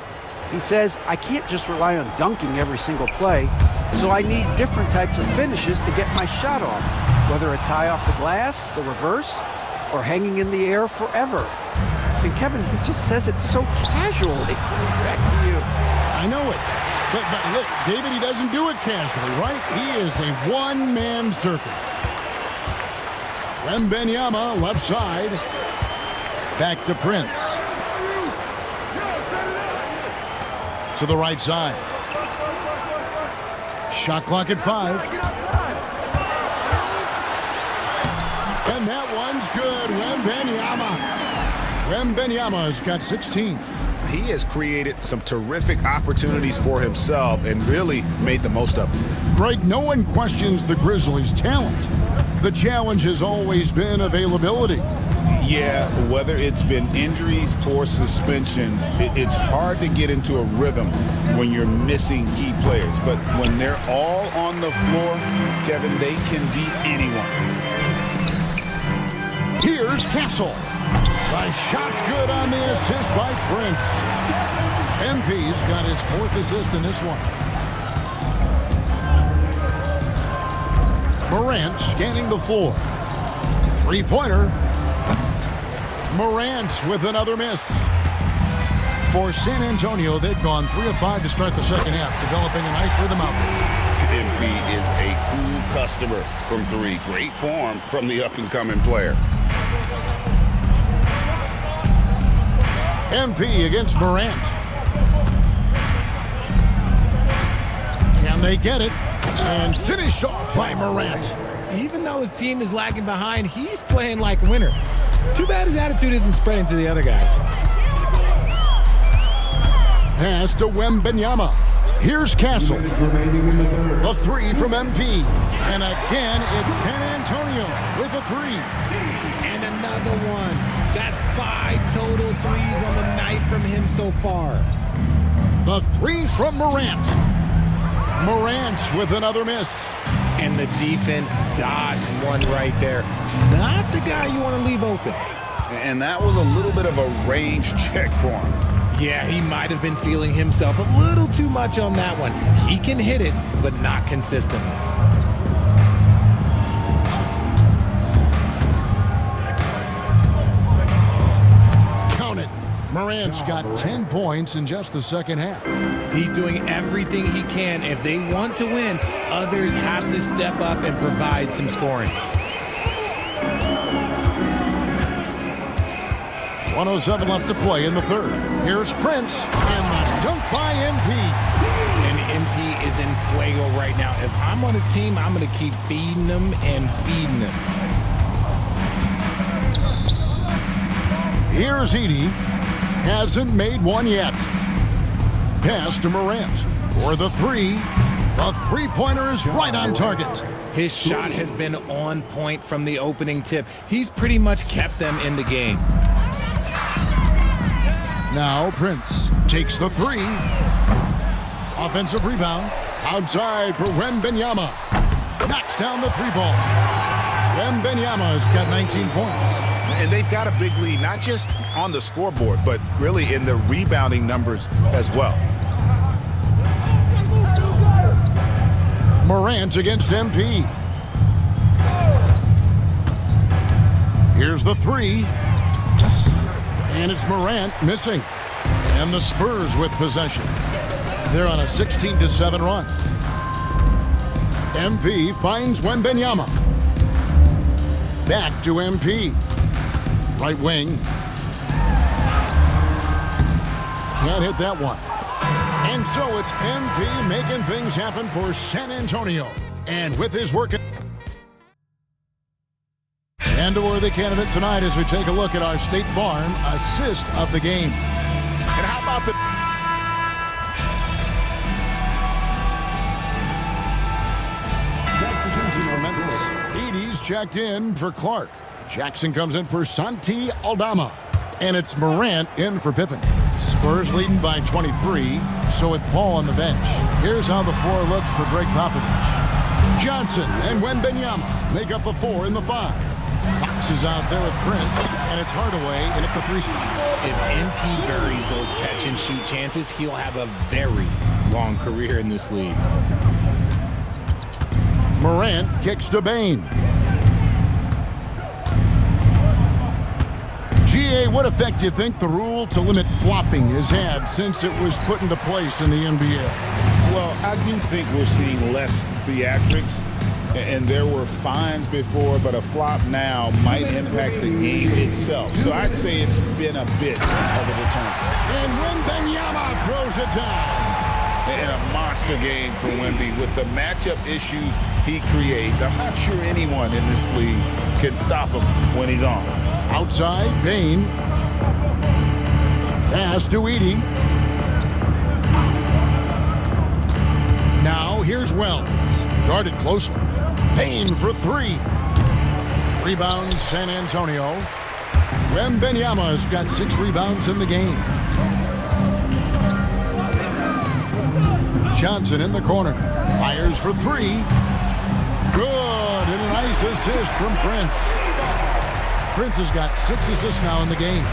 He says, I can't just rely on dunking every single play, so I need different types of finishes to get my shot off, whether it's high off the glass, the reverse, or hanging in the air forever. And Kevin, he just says it so casually. Back to you. I know it. But look, David, he doesn't do it casually, right? He is a one-man circus. Wembanyama, left side. Back to Prince. To the right side. Shot clock at 5. And that one's good. Wembanyama's got 16. He has created some terrific opportunities for himself and really made the most of them. Greg, no one questions the Grizzlies' talent. The challenge has always been availability. Yeah, whether it's been injuries or suspensions, it's hard to get into a rhythm when you're missing key players. But when they're all on the floor, Kevin, they can beat anyone. Here's Castle. The shot's good on the assist by Prince. MP's got his 4th assist in this one. Morant scanning the floor. Three-pointer. Morant with another miss. For San Antonio, they've gone 3 of 5 to start the second half, developing a nice rhythm out there. MP is a cool customer from 3. Great form from the up-and-coming player. MP against Morant. Can they get it? And finished off by Morant. Even though his team is lagging behind, he's playing like a winner. Too bad his attitude isn't spreading to the other guys. Pass to Wembanyama. Here's Castle. The 3 from MP. And again, it's San Antonio with a 3. And another one. That's 5 total threes on the night from him so far. The 3 from Morant. Morant with another miss. And the defense dodged one right there. Not the guy you want to leave open. And that was a little bit of a range check for him. Yeah, he might have been feeling himself a little too much on that one. He can hit it, but not consistently. Count it. Morant's got 10 points in just the second half. He's doing everything he can. If they want to win, others have to step up and provide some scoring. 1:07 left to play in the third. Here's Prince, and the dunk by MP. And MP is in fuego right now. If I'm on his team, I'm going to keep feeding him and feeding him. Here's Edey. Hasn't made one yet. Pass to Morant. For the 3. The three-pointer is right on target. His shot has been on point from the opening tip. He's pretty much kept them in the game. Now Prince takes the 3. Offensive rebound. Outside for Wembanyama. Knocks down the 3-ball. Wembanyama's got 19 points. And they've got a big lead, not just on the scoreboard, but really in the rebounding numbers as well. Morant against MP. Here's the 3. And it's Morant missing. And the Spurs with possession. They're on a 16-7 run. MP finds Wembanyama. Back to MP. Right wing. Can't hit that one. And so it's MP making things happen for San Antonio. And with his work... And a worthy candidate tonight as we take a look at our State Farm assist of the game. And how about the... Edey's checked in for Clark. Jackson comes in for Santi Aldama. And it's Morant in for Pippen. Spurs leading by 23, so with Paul on the bench. Here's how the floor looks for Greg Popovich. Johnson and Wembanyama make up the 4 and the 5. Fox is out there with Prince, and it's Hardaway in at the 3 spot. If MP buries those catch-and-shoot chances, he'll have a very long career in this league. Morant kicks to Bane. GA, what effect do you think the rule to limit flopping has had since it was put into place in the NBA? Well, I do think we're seeing less theatrics, and there were fines before, but a flop now might impact the game itself. So I'd say it's been a bit of a deterrent. And Wembanyama throws it down. And a monster game for Wemby with the matchup issues he creates. I'm not sure anyone in this league can stop him when he's on. Outside, Bane. Pass to Edey. Now here's Wells. Guarded closely. Bane for 3. Rebound San Antonio. Wembanyama's got 6 rebounds in the game. Johnson in the corner. Fires for 3. Good. And a nice assist from Prince. Prince has got 6 assists now in the game.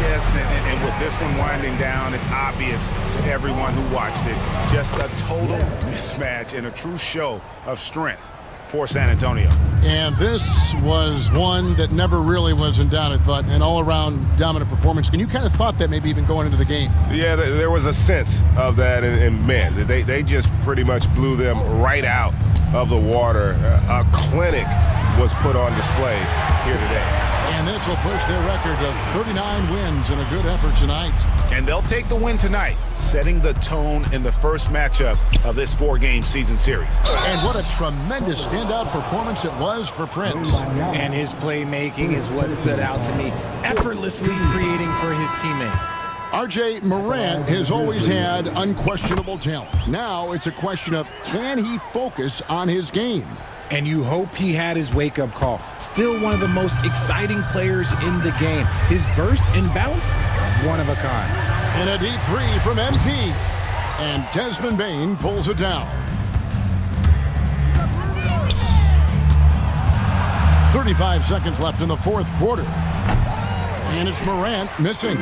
Yes, and with this one winding down, it's obvious to everyone who watched it. Just a total mismatch and a true show of strength for San Antonio. And this was one that never really was in doubt, I thought, an all-around dominant performance. And you kind of thought that maybe even going into the game. Yeah, there was a sense of that, and man, they just pretty much blew them right out of the water. A clinic was put on display here today. And this will push their record to 39 wins in a good effort tonight. And they'll take the win tonight, setting the tone in the first matchup of this 4-game season series. And what a tremendous standout performance it was for Prince. And his playmaking is what stood out to me, effortlessly creating for his teammates. R.J. Morant has always had unquestionable talent. Now it's a question of, can he focus on his game? And you hope he had his wake-up call. Still one of the most exciting players in the game. His burst and bounce, one of a kind. And a deep 3 from MP. And Desmond Bane pulls it down. 35 seconds left in the fourth quarter. And it's Morant missing.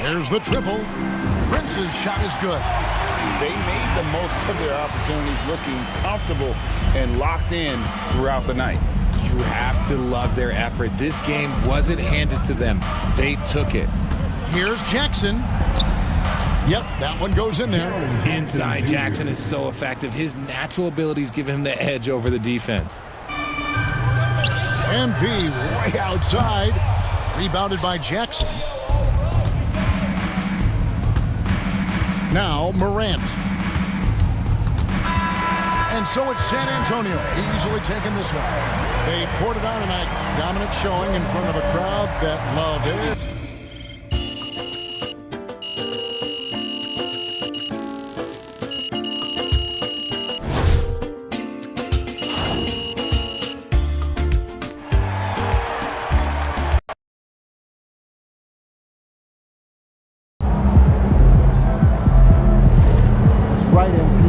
There's the triple. Prince's shot is good. They made the most of their opportunities, looking comfortable and locked in throughout the night. You have to love their effort. This game wasn't handed to them. They took it. Here's Jackson. Yep, that one goes in there. Inside, Jackson is so effective. His natural abilities give him the edge over the defense. MP way outside. Rebounded by Jackson. Now Morant. And so it's San Antonio easily taking this one. They poured it on tonight. Dominant showing in front of a crowd that loved it. Right, MP.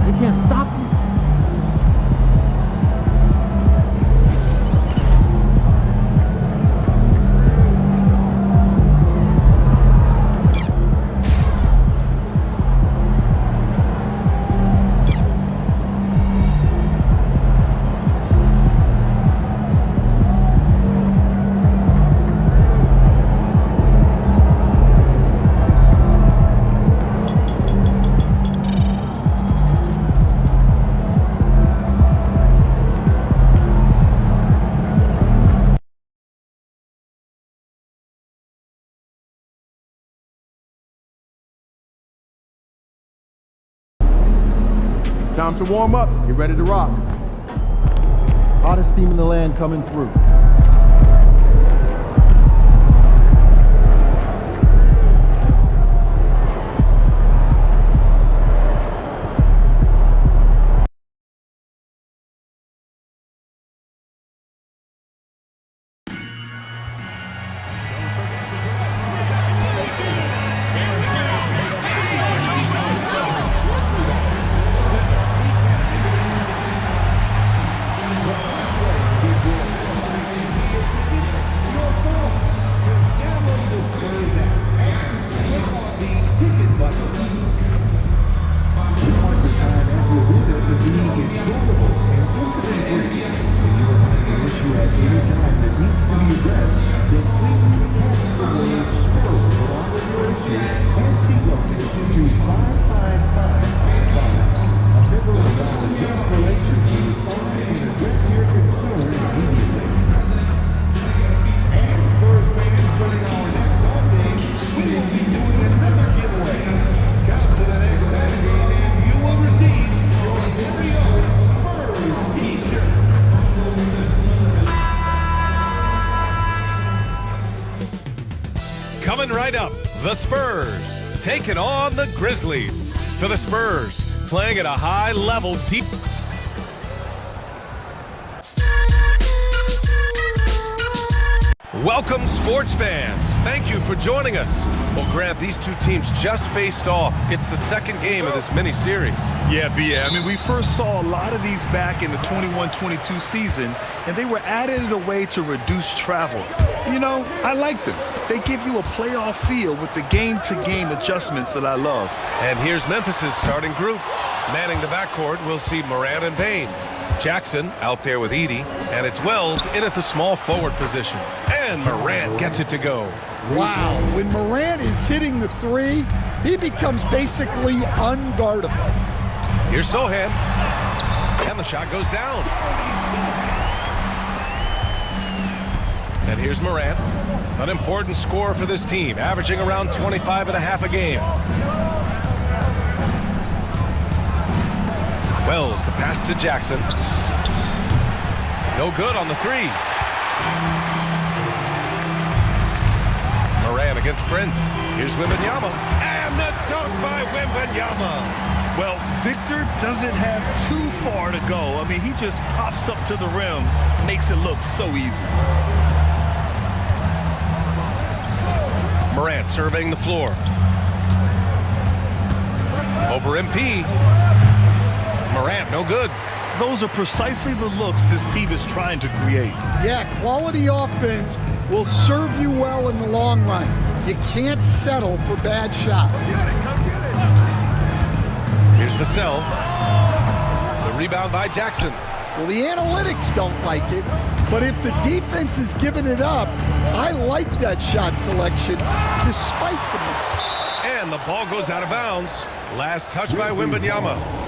They can't stop you. Time to warm up. Get ready to rock. Hottest team in the land coming through. Coming right up, the Spurs taking on the Grizzlies. For the Spurs, playing at a high level, deep. Welcome, sports fans. Thank you for joining us. Well, Grant, these two teams just faced off. It's the second game of this mini-series. Yeah, B.A. I mean, we first saw a lot of these back in the 21-22 season, and they were added in a way to reduce travel. You know, I like them. They give you a playoff feel with the game-to-game adjustments that I love. And here's Memphis's starting group. Manning the backcourt, we'll see Moran and Bain. Jackson out there with Edey, and it's Wells in at the small forward position. And Moran gets it to go. Wow, when Moran is hitting the three, he becomes basically unguardable. Here's Sohan, and the shot goes down. And here's Moran, an important scorer for this team, averaging around 25.5 a game. Wells, the pass to Jackson. No good on the three. Moran against Prince. Here's Wembanyama. And the dunk by Wembanyama. Well, Victor doesn't have too far to go. I mean, he just pops up to the rim, makes it look so easy. Morant surveying the floor. Over MP. Morant, no good. Those are precisely the looks this team is trying to create. Yeah, quality offense will serve you well in the long run. You can't settle for bad shots. Here's Vassell. The rebound by Jackson. Well, the analytics don't like it, but if the defense is giving it up, I like that shot selection despite the miss. And the ball goes out of bounds. Last touch by Wembanyama.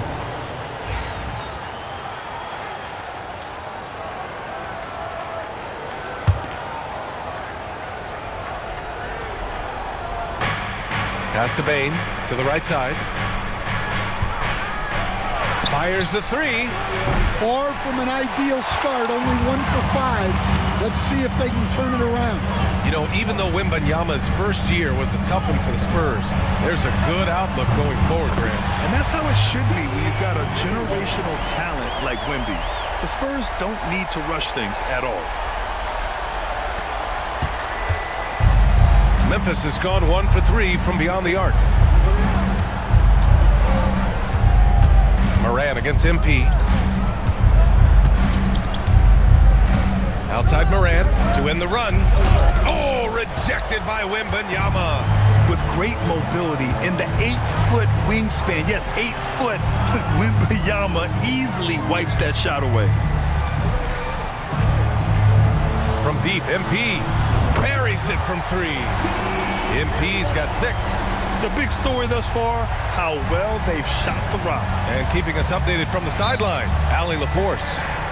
Pass to Bain, to the right side. Fires the three. Far from an ideal start, only 1 for 5. Let's see if they can turn it around. You know, even though Wembanyama's first year was a tough one for the Spurs, there's a good outlook going forward, Grant. And that's how it should be when you've got a generational talent like Wemby. The Spurs don't need to rush things at all. Memphis has gone 1 for 3 from beyond the arc. Moran against MP. Outside Moran to end the run. Oh, rejected by Wembanyama. With great mobility in the 8-foot wingspan. Yes, 8 foot. Wembanyama easily wipes that shot away. From deep, MP parries it from 3. MP's got 6. The big story thus far, how well they've shot the rock. And keeping us updated from the sideline, Allie LaForce.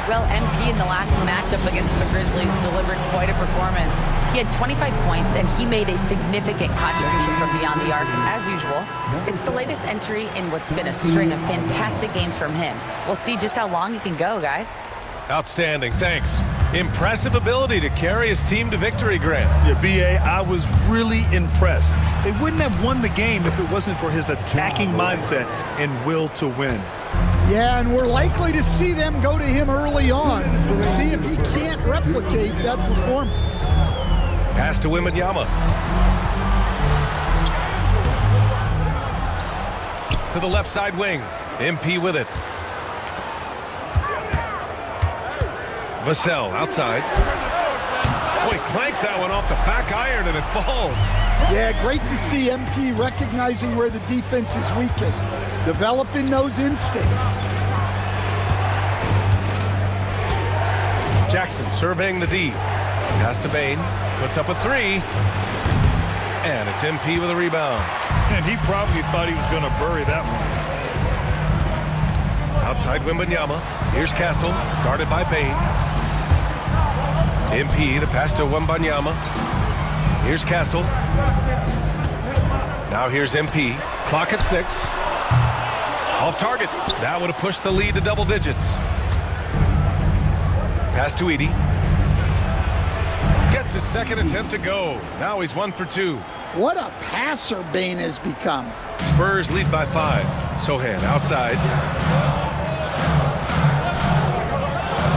Well, MP in the last matchup against the Grizzlies delivered quite a performance. He had 25 points, and he made a significant contribution from beyond the arc, as usual. It's the latest entry in what's been a string of fantastic games from him. We'll see just how long he can go, guys. Outstanding, thanks. Impressive ability to carry his team to victory, Grant. Yeah, B.A., I was really impressed. They wouldn't have won the game if it wasn't for his attacking mindset and will to win. Yeah, and we're likely to see them go to him early on. See if he can't replicate that performance. Pass to Wembanyama. To the left side wing. MP with it. Vassell outside. Boy, clanks that one off the back iron and it falls. Yeah, great to see MP recognizing where the defense is weakest, developing those instincts. Jackson surveying the D. Pass to Bain. Puts up a 3. And it's MP with a rebound. And he probably thought he was going to bury that one. Outside Wembanyama. Here's Castle, guarded by Bain. MP, the pass to Wembanyama. Here's Castle. Now here's MP. Clock at 6. Off target. That would have pushed the lead to double digits. Pass to Edey. Gets his second attempt to go. Now he's 1 for 2. What a passer Bain has become. Spurs lead by 5. Sohan outside.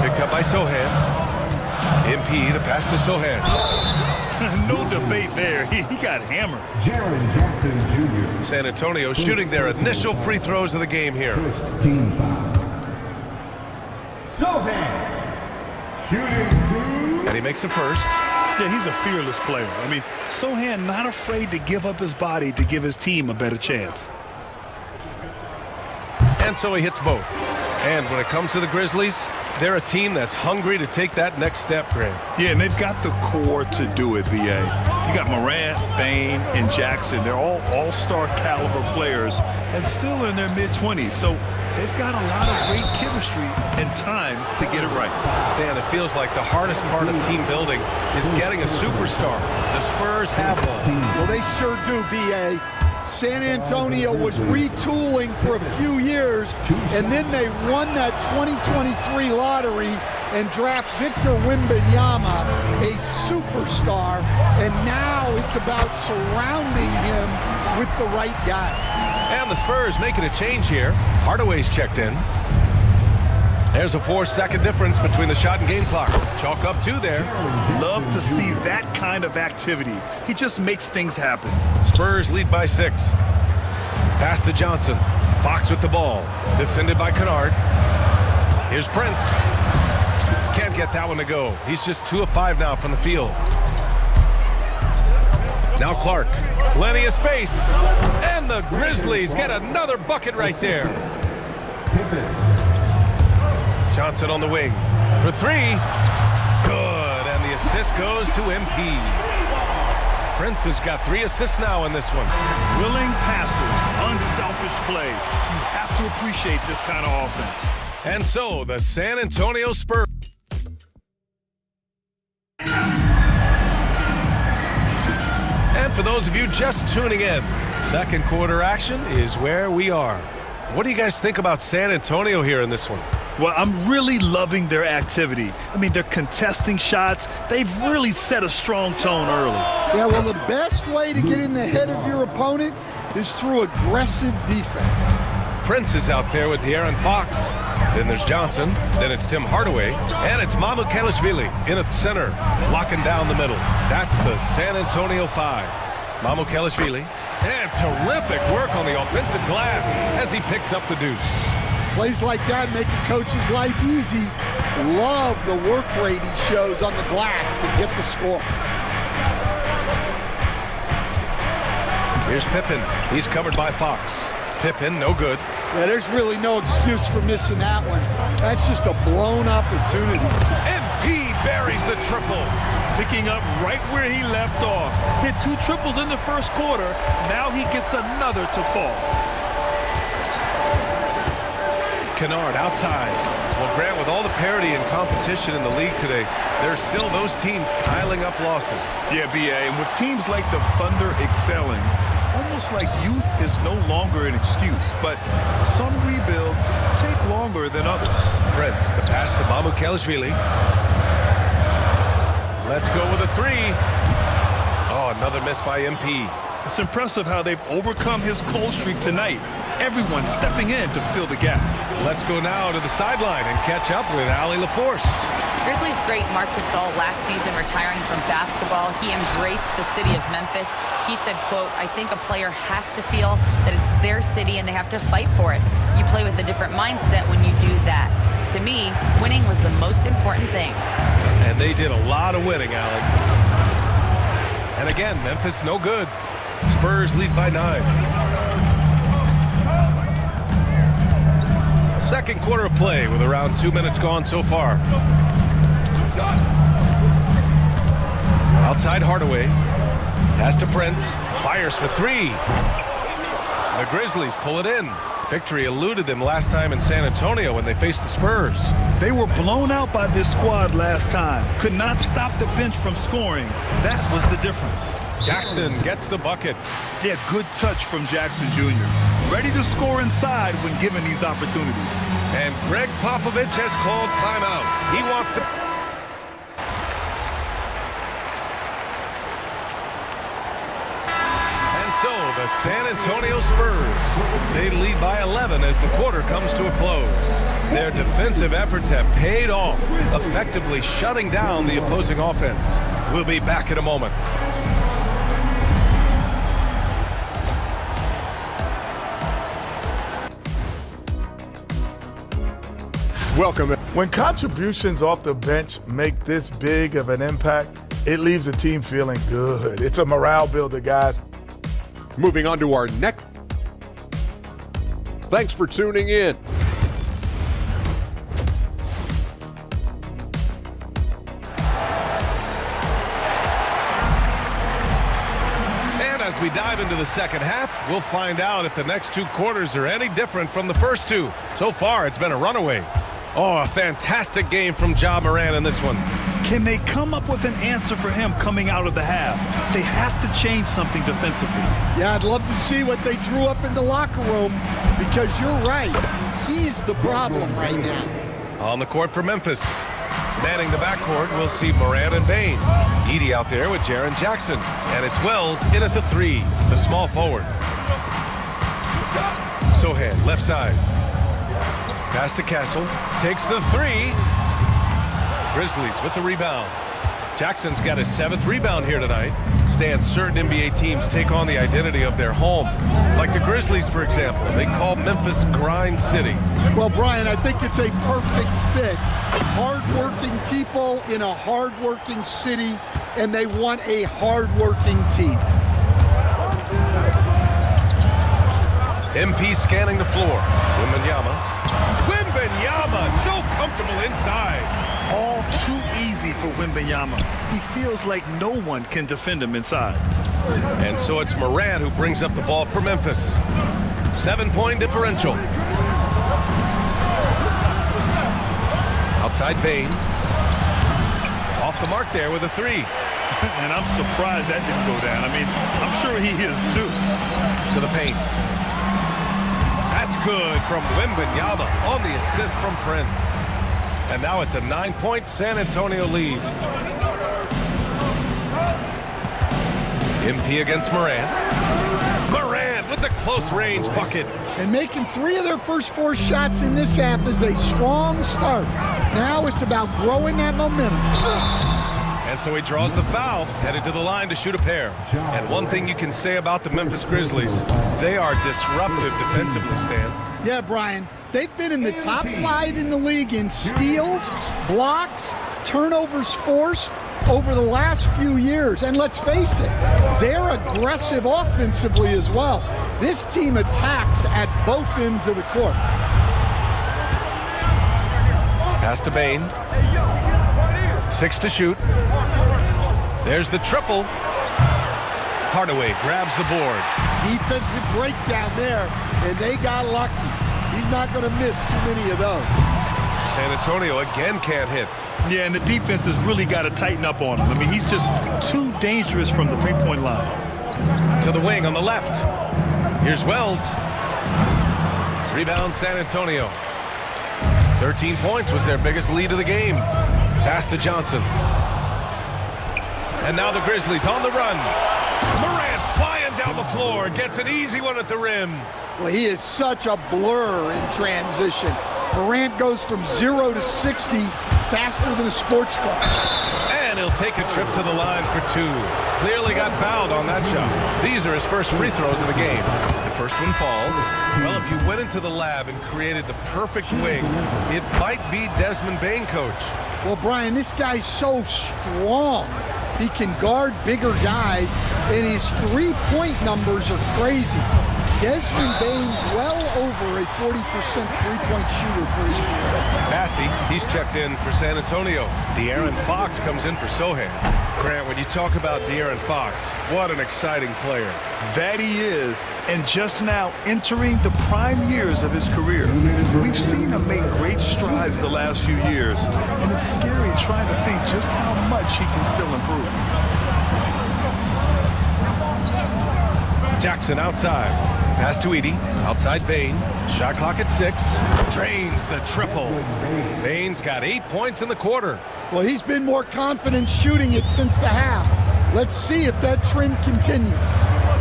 Picked up by Sohan. MP, the pass to Sohan. No debate there. He got hammered. Jaron Jackson Jr. San Antonio shooting their initial free throws of the game here. First team foul. Sohan. Shooting two. And he makes a first. Yeah, he's a fearless player. I mean, Sohan not afraid to give up his body to give his team a better chance. And so he hits both. And when it comes to the Grizzlies, they're a team that's hungry to take that next step, Grant. Yeah, and they've got the core to do it, B.A. You got Morant, Bane, and Jackson. They're all all-star caliber players and still in their mid-20s. So they've got a lot of great chemistry and time to get it right. Stan, it feels like the hardest part of team building is getting a superstar. The Spurs have one. Well, they sure do, B.A. San Antonio was retooling for a few years, and then they won that 2023 lottery and draft Victor Wembanyama, a superstar, and now it's about surrounding him with the right guys. And the Spurs making a change here. Hardaway's checked in. There's a 4-second difference between the shot and game clock. Chalk up 2 there. Love to see that kind of activity. He just makes things happen. Spurs lead by 6. Pass to Johnson. Fox with the ball. Defended by Kennard. Here's Prince. Can't get that one to go. He's just 2 of 5 now from the field. Now Clark. Plenty of space. And the Grizzlies get another bucket right there. Johnson on the wing for 3. Good, and the assist goes to MP. Prince has got 3 assists now in this one. Willing passes, unselfish play. You have to appreciate this kind of offense. And so the San Antonio Spurs. And for those of you just tuning in, second quarter action is where we are. What do you guys think about San Antonio here in this one? Well, I'm really loving their activity. I mean, they're contesting shots. They've really set a strong tone early. Yeah, well, the best way to get in the head of your opponent is through aggressive defense. Prince is out there with De'Aaron Fox. Then there's Johnson. Then it's Tim Hardaway. And it's Mamukelashvili in at center, locking down the middle. That's the San Antonio 5. Mamukelashvili. And terrific work on the offensive glass as he picks up the deuce. Plays like that make a coach's life easy. Love the work rate he shows on the glass to get the score. Here's Pippen. He's covered by Fox. Pippen, no good. Yeah, there's really no excuse for missing that one. That's just a blown opportunity. MP buries the triple. Picking up right where he left off. Hit 2 triples in the first quarter. Now he gets another to fall. Kennard outside. Well, Grant, with all the parity and competition in the league today, there are still those teams piling up losses. Yeah, B.A., and with teams like the Thunder excelling, it's almost like youth is no longer an excuse, but some rebuilds take longer than others. Prince, the pass to Mamukelashvili. Let's go with a 3. Oh, another miss by MP. It's impressive how they've overcome his cold streak tonight. Everyone stepping in to fill the gap. Let's go now to the sideline and catch up with Allie LaForce. Grizzlies great Marc Gasol last season retiring from basketball. He embraced the city of Memphis. He said, quote, "I think a player has to feel that it's their city and they have to fight for it. You play with a different mindset when you do that. To me, winning was the most important thing." And they did a lot of winning, Allie. And again, Memphis no good. Spurs lead by 9. Second quarter of play with around 2 minutes gone so far. Outside Hardaway. Pass to Prince. Fires for 3. The Grizzlies pull it in. Victory eluded them last time in San Antonio when they faced the Spurs. They were blown out by this squad last time. Could not stop the bench from scoring. That was the difference. Jackson gets the bucket. Yeah, good touch from Jackson Jr. Ready to score inside when given these opportunities. And Greg Popovich has called timeout. He wants to... And so the San Antonio Spurs, they lead by 11 as the quarter comes to a close. Their defensive efforts have paid off, effectively shutting down the opposing offense. We'll be back in a moment. Welcome. When contributions off the bench make this big of an impact, it leaves the team feeling good. It's a morale builder, guys. Moving on to our next. Thanks for tuning in. And as we dive into the second half, we'll find out if the next two quarters are any different from the first two. So far, it's been a runaway. Oh, a fantastic game from Ja Morant in this one. Can they come up with an answer for him coming out of the half? They have to change something defensively. Yeah, I'd love to see what they drew up in the locker room, because you're right. He's the problem right now. On the court for Memphis. Manning the backcourt, we'll see Morant and Bane. Edey out there with Jaren Jackson. And it's Wells in at the three, the small forward. Sohan, left side. Pass to Castle. Takes the three. Grizzlies with the rebound. Jackson's got his 7th rebound here tonight. Stan, certain NBA teams take on the identity of their home. Like the Grizzlies, for example. They call Memphis Grind City. Well, Brian, I think it's a perfect fit. Hard-working people in a hard-working city, and they want a hard-working team. MP scanning the floor. Wembanyama, so comfortable inside. All too easy for Wembanyama. He feels like no one can defend him inside. And so it's Morant who brings up the ball for Memphis. 7-point differential. Outside Bane. Off the mark there with a three. And I'm surprised that didn't go down. I mean, I'm sure he is too. To the paint. That's good from Wembanyama on the assist from Prince. And now it's a 9-point San Antonio lead. MP against Morant. Morant with the close-range bucket. And making 3 of their first 4 shots in this half is a strong start. Now it's about growing that momentum. And so he draws the foul, headed to the line to shoot a pair. And one thing you can say about the Memphis Grizzlies, they are disruptive defensively, Stan. Yeah, Brian. They've been in the top 5 in the league in steals, blocks, turnovers forced over the last few years. And let's face it, they're aggressive offensively as well. This team attacks at both ends of the court. Pass to Bane. 6 to shoot. There's the triple. Hardaway grabs the board. Defensive breakdown there, and they got lucky. He's not going to miss too many of those. San Antonio again can't hit. Yeah, and the defense has really got to tighten up on him. I mean, he's just too dangerous from the three-point line. To the wing on the left. Here's Wells. Rebound San Antonio. 13 points was their biggest lead of the game. Pass to Johnson. And now the Grizzlies on the run. Morant flying down the floor. Gets an easy one at the rim. Well, he is such a blur in transition. Morant goes from 0 to 60 faster than a sports car. And he'll take a trip to the line for 2. Clearly got fouled on that shot. These are his first free throws of the game. The first one falls. Well, if you went into the lab and created the perfect wing, it might be Desmond Bane, coach. Well, Brian, this guy's so strong. He can guard bigger guys, and his three-point numbers are crazy. Desmond Bane well over a 40% three-point shooter for his career. Massey, he's checked in for San Antonio. De'Aaron Fox comes in for Sohan. Grant, when you talk about De'Aaron Fox, what an exciting player. That he is, and just now entering the prime years of his career. We've seen him make great strides the last few years, and it's scary trying to think just how much he can still improve. Jackson outside. Pass to Edey. Outside Bane. Shot clock at 6. Drains the triple. Bane's got 8 points in the quarter. Well, he's been more confident shooting it since the half. Let's see if that trend continues.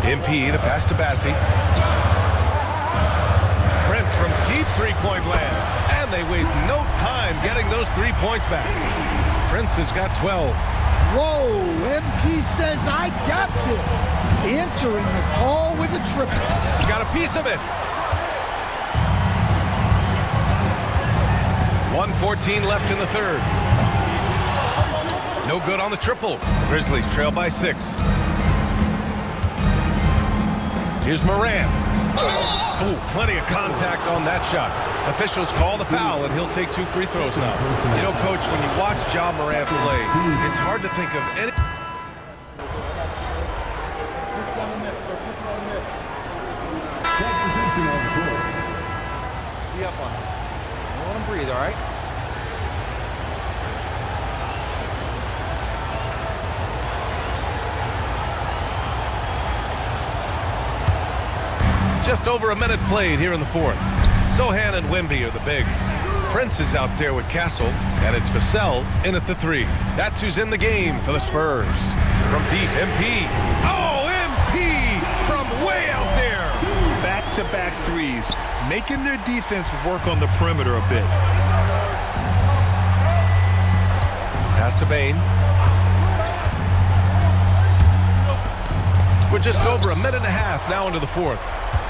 MP, the pass to Bassey. Prince from deep three-point land. And And they waste no time getting those 3 points back. Prince has got 12. Whoa, MP says, I got this. Answering the call with a triple. Got a piece of it. 1:14 left in the third. No good on the triple. Grizzlies trail by 6. Here's Moran. Oh, plenty of contact on that shot. Officials call the foul, and he'll take 2 free throws now. You know, Coach, when you watch Ja Morant play, it's hard to think of any... Be up on him. Don't let him breathe, all right? Just over a minute played here in the fourth. Sohan and Wemby are the bigs. Prince is out there with Castle, and it's Vassell in at the 3. That's who's in the game for the Spurs. From deep, MP. Oh, MP from way out there. Back-to-back threes, making their defense work on the perimeter a bit. Pass to Bane. We're just over a minute and a half now into the fourth.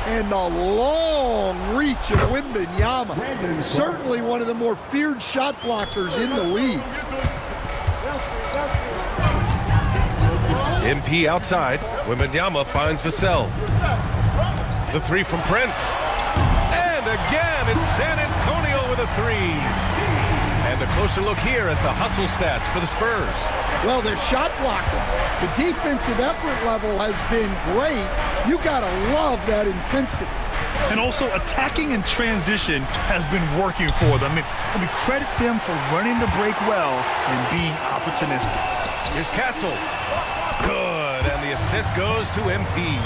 And the long reach of Wembanyama. Certainly one of the more feared shot blockers in the league. MP outside. Wembanyama finds Vassell. The 3 from Prince. And again, it's San Antonio with a 3. And a closer look here at the hustle stats for the Spurs. Well, they're shot blocking. The defensive effort level has been great. You gotta love that intensity. And also attacking in transition has been working for them. I mean, credit them for running the break well and being opportunistic. Here's Castle. Good, and the assist goes to MP.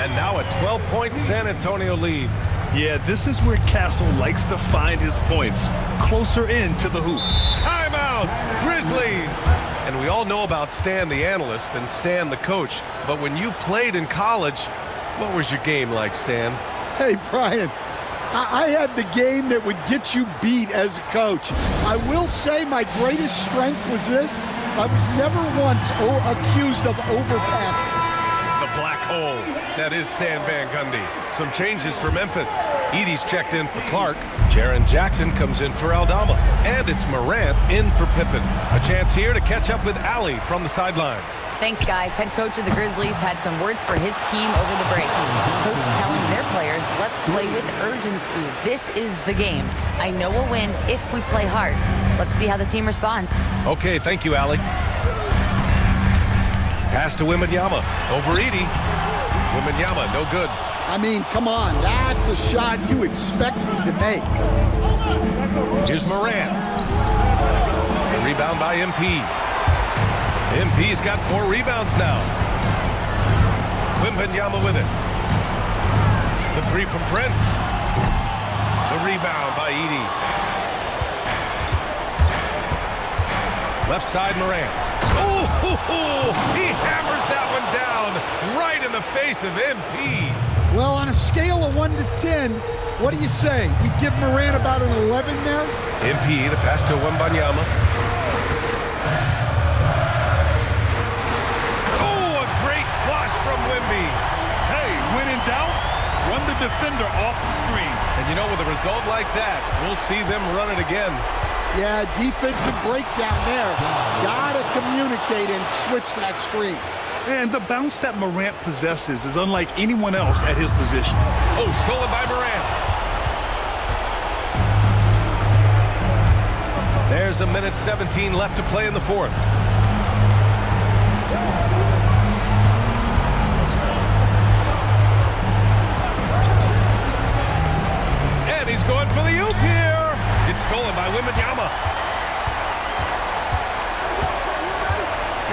And now a 12-point San Antonio lead. Yeah, this is where Castle likes to find his points, closer in to the hoop. Timeout, Grizzlies! And we all know about Stan the analyst and Stan the coach, but when you played in college, what was your game like, Stan? Hey, Brian, I had the game that would get you beat as a coach. I will say my greatest strength was this. I was never once accused of overpassing. The black hole. That is Stan Van Gundy. Some changes for Memphis. Edie's checked in for Clark. Jaren Jackson comes in for Aldama. And it's Morant in for Pippen. A chance here to catch up with Allie from the sideline. Thanks, guys. Head coach of the Grizzlies had some words for his team over the break. Coach telling their players, let's play with urgency. This is the game. I know we'll win if we play hard. Let's see how the team responds. Okay, thank you, Allie. Pass to Wembanyama. Over Edie. Wembanyama, no good. I mean, come on. That's a shot you expect him to make. Here's Morant. The rebound by MP. MP's got 4 rebounds now. Wembanyama with it. The 3 from Prince. The rebound by Edie. Left side, Morant. Oh, he hammers that one down right in the face of MP. Well, on a scale of 1 to 10, what do you say? You give Morant about an 11 there? MP, the pass to Wembanyama. Oh, a great flush from Wemby. Hey, when in doubt, run the defender off the screen. And you know, with a result like that, we'll see them run it again. Yeah, defensive breakdown there. Gotta communicate and switch that screen. And the bounce that Morant possesses is unlike anyone else at his position. Oh, stolen by Morant. There's a minute 17 left to play in the fourth. And he's going for the oop here. It's stolen by Wembanyama.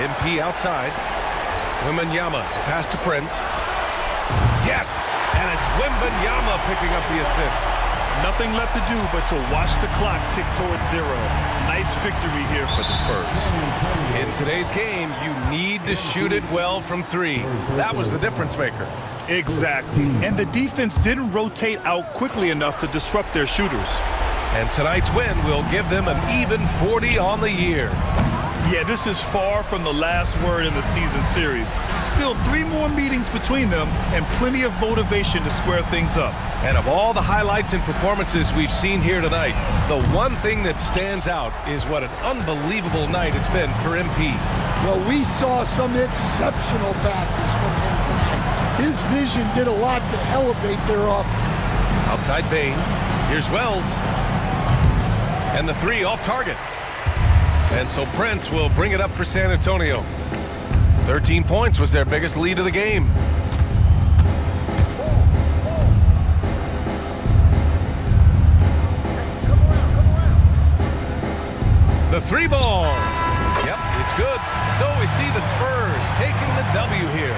MP outside. Wembanyama, pass to Prince. Yes! And it's Wembanyama picking up the assist. Nothing left to do but to watch the clock tick towards 0. Nice victory here for the Spurs. In today's game, you need to shoot it well from 3. That was the difference maker. Exactly. And the defense didn't rotate out quickly enough to disrupt their shooters. And tonight's win will give them an even 40 on the year. Yeah, this is far from the last word in the season series. Still 3 more meetings between them and plenty of motivation to square things up. And of all the highlights and performances we've seen here tonight, the one thing that stands out is what an unbelievable night it's been for MP. Well, we saw some exceptional passes from him tonight. His vision did a lot to elevate their offense. Outside Bain. Here's Wells. And the 3 off target. And so Prince will bring it up for San Antonio. 13 points was their biggest lead of the game. The 3 ball. Yep, it's good. So we see the Spurs taking the W here.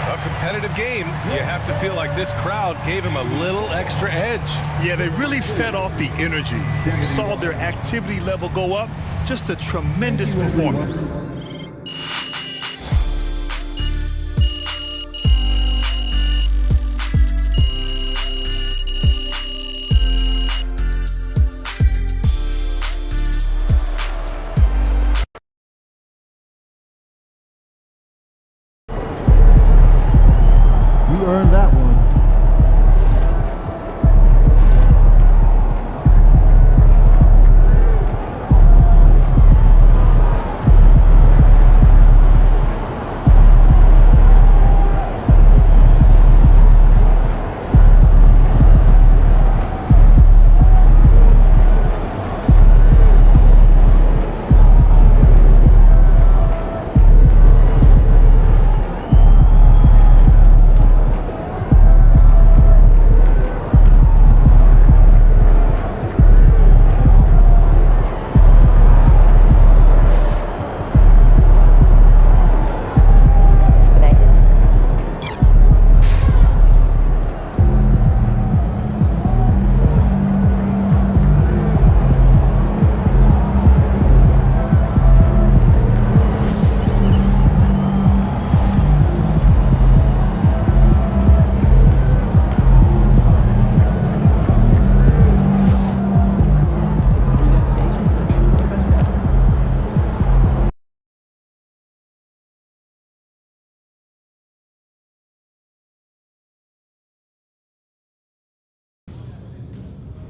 A competitive game. You have to feel like this crowd gave him a little extra edge. Yeah, they really fed off the energy. You saw their activity level go up. Just a tremendous performance. You earned that one.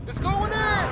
It's going in!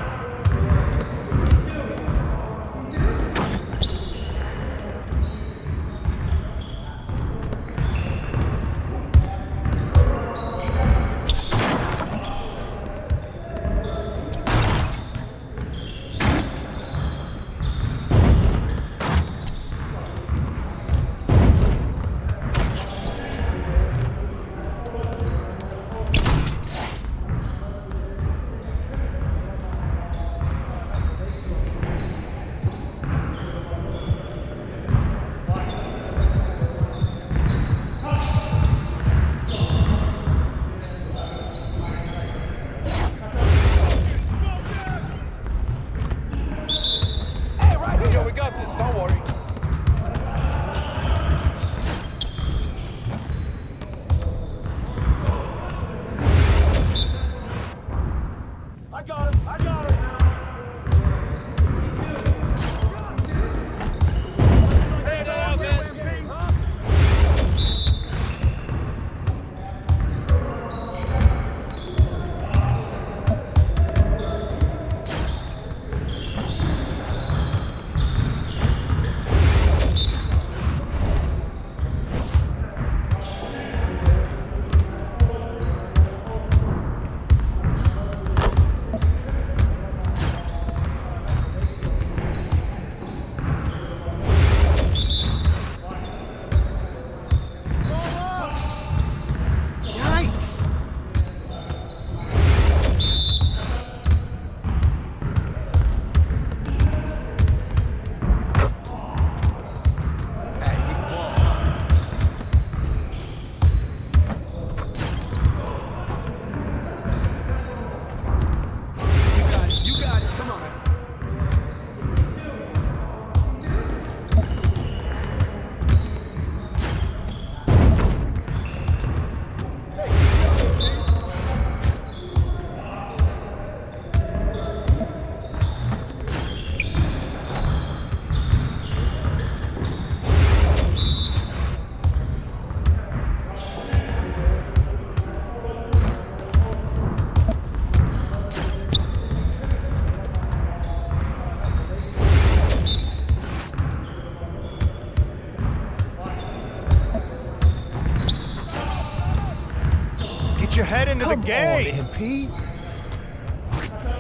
of the game. Come on, MP.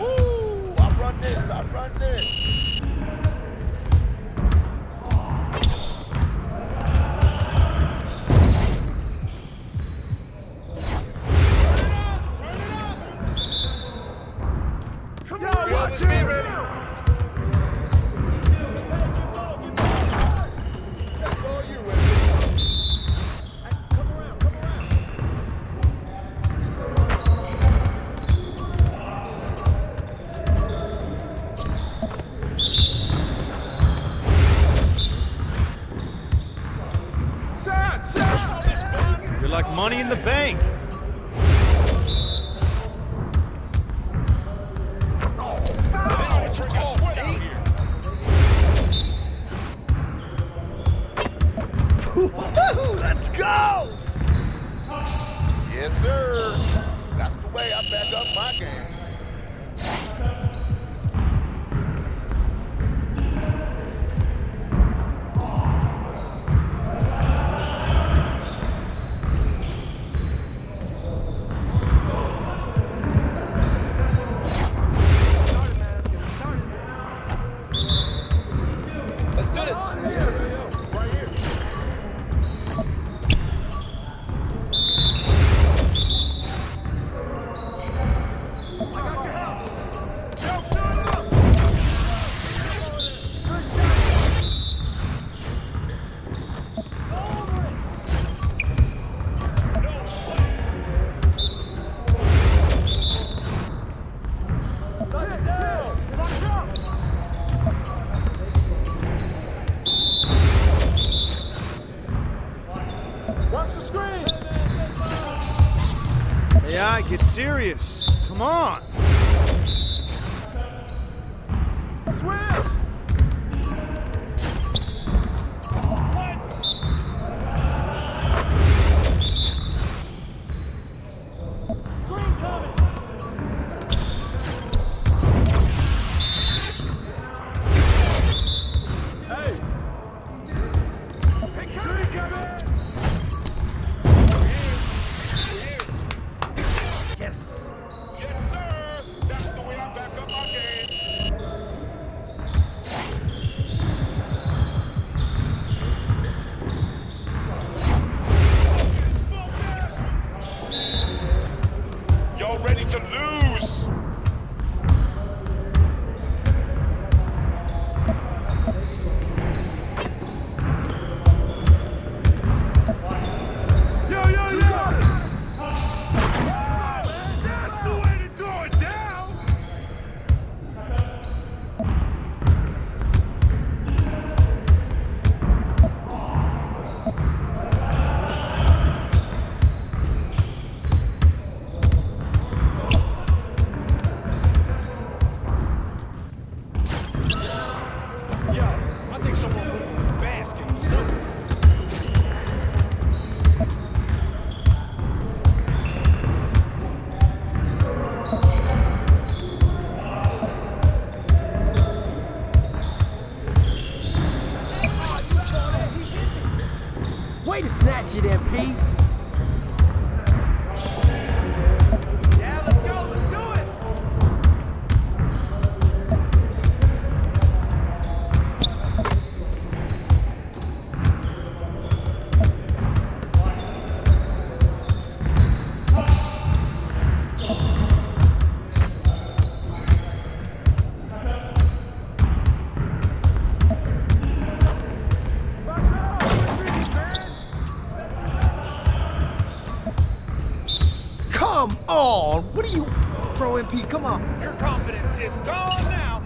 Woo! I run this. You're like money in the bank. Let's go! Yes, sir. That's the way I back up my game. Let's do this. Right here. Watch the screen. Yeah, get serious. Come on. Swim. Screen coming. Hey. Hey, coming. Yes. Yes, sir. That's the way I back up my game. Y'all ready to lose? That's the way to throw it down. Yeah, I think someone put it in the basket or something. Way to snatch it, MP. Yeah, let's go. Let's do it. Come on. What are you, Pro MP? Come on. Your confidence is gone now.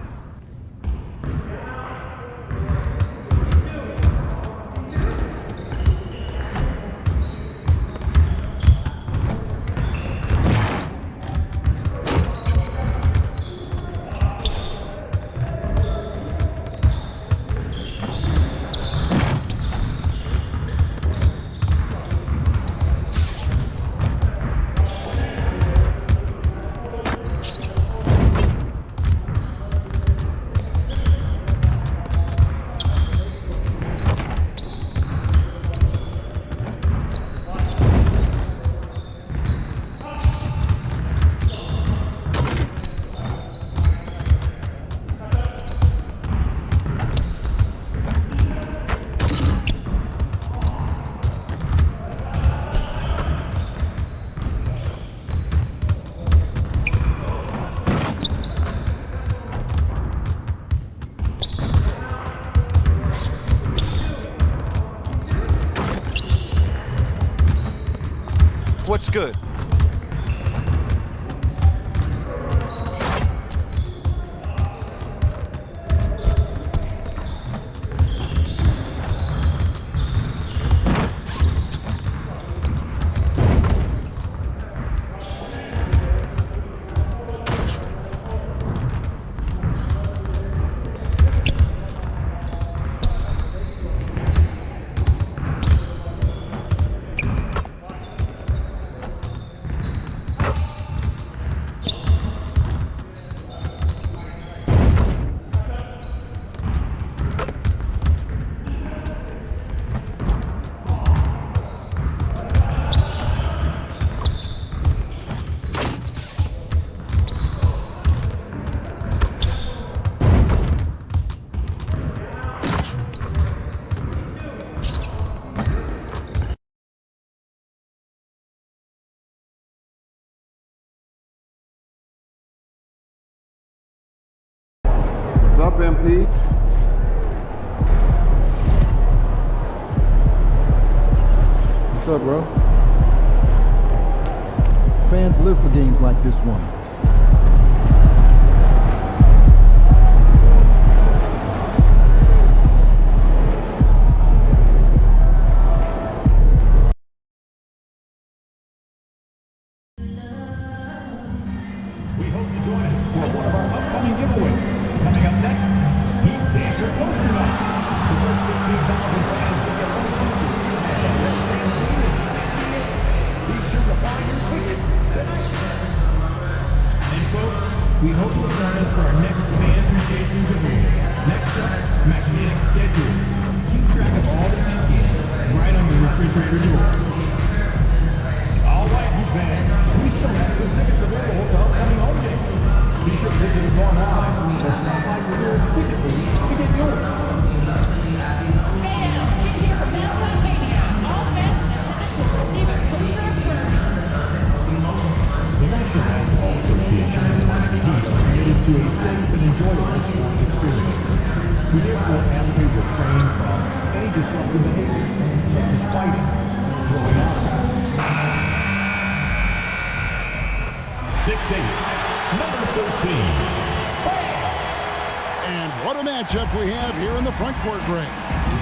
What's good? What's up, MP? What's up, bro? Fans live for games like this one. We hope you join us for one of our upcoming giveaways. Coming up next, Heat Dancer Poster Night. The first 15,000 fans will get one poster. And let's stay in the season. Be sure to buy your tickets tonight. And folks, we hope you'll join us for our next fan appreciation giveaway. Next up, magnetic schedules. Keep track of all the Heat games right on your refrigerator door. All right, you fans, we still have some tickets available to upcoming home games. Be sure to visit us online or stop by your nearest ticket booth to get yours. The National Basketball Association and the Miami Heat are committed to a safe and enjoyable sports experience. We therefore ask you to refrain from any disruptive behavior, such as fighting or throwing out. 6'8", number 14. And what a matchup we have here in the front court, Greg.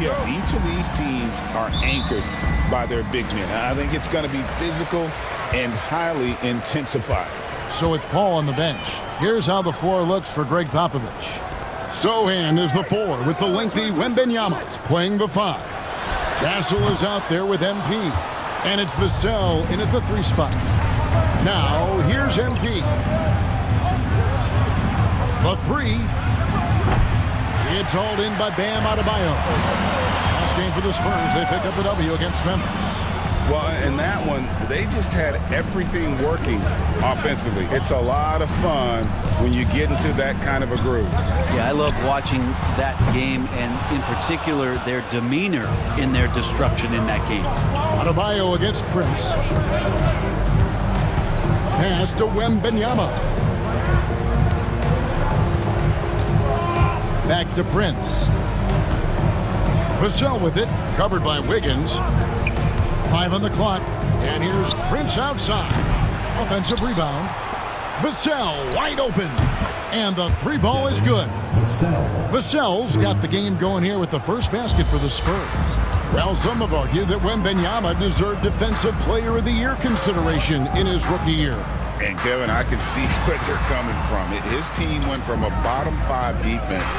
Yeah, each of these teams are anchored by their big men. I think it's going to be physical and highly intensified. So with Paul on the bench, here's how the floor looks for Greg Popovich. Sohan is the 4 with the lengthy Wembenyama playing the 5. Castle is out there with MP. And it's Vassell in at the 3 spot. Now, here's MP. The 3. It's hauled in by Bam Adebayo. Last game for the Spurs, they picked up the W against Memphis. Well, in that one, they just had everything working offensively. It's a lot of fun when you get into that kind of a groove. Yeah, I love watching that game, and in particular, their demeanor in their destruction in that game. Adebayo against Prince. Pass to Wembenyama. Back to Prince. Vassell with it, covered by Wiggins. 5 on the clock, and here's Prince outside. Offensive rebound. Vassell wide open, and the 3 ball is good. Vassell's got the game going here with the first basket for the Spurs. Well, some have argued that Wembenyama deserved Defensive Player of the Year consideration in his rookie year. And Kevin, I can see where they're coming from. His team went from a bottom 5 defense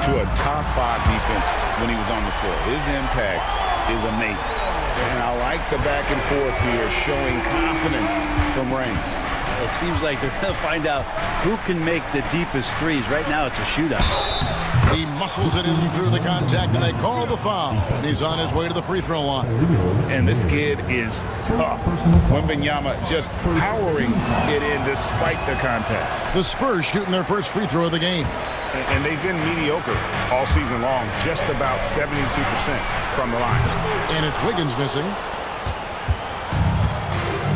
to a top 5 defense when he was on the floor. His impact is amazing. And I like the back and forth here, showing confidence from Rain. It seems like they're going to find out who can make the deepest threes. Right now, it's a shootout. He muscles it in through the contact, and they call the foul. And he's on his way to the free throw line. And this kid is tough. Wembenyama just powering it in despite the contact. The Spurs shooting their first free throw of the game. And they've been mediocre all season long, just about 72% from the line. And it's Wiggins missing.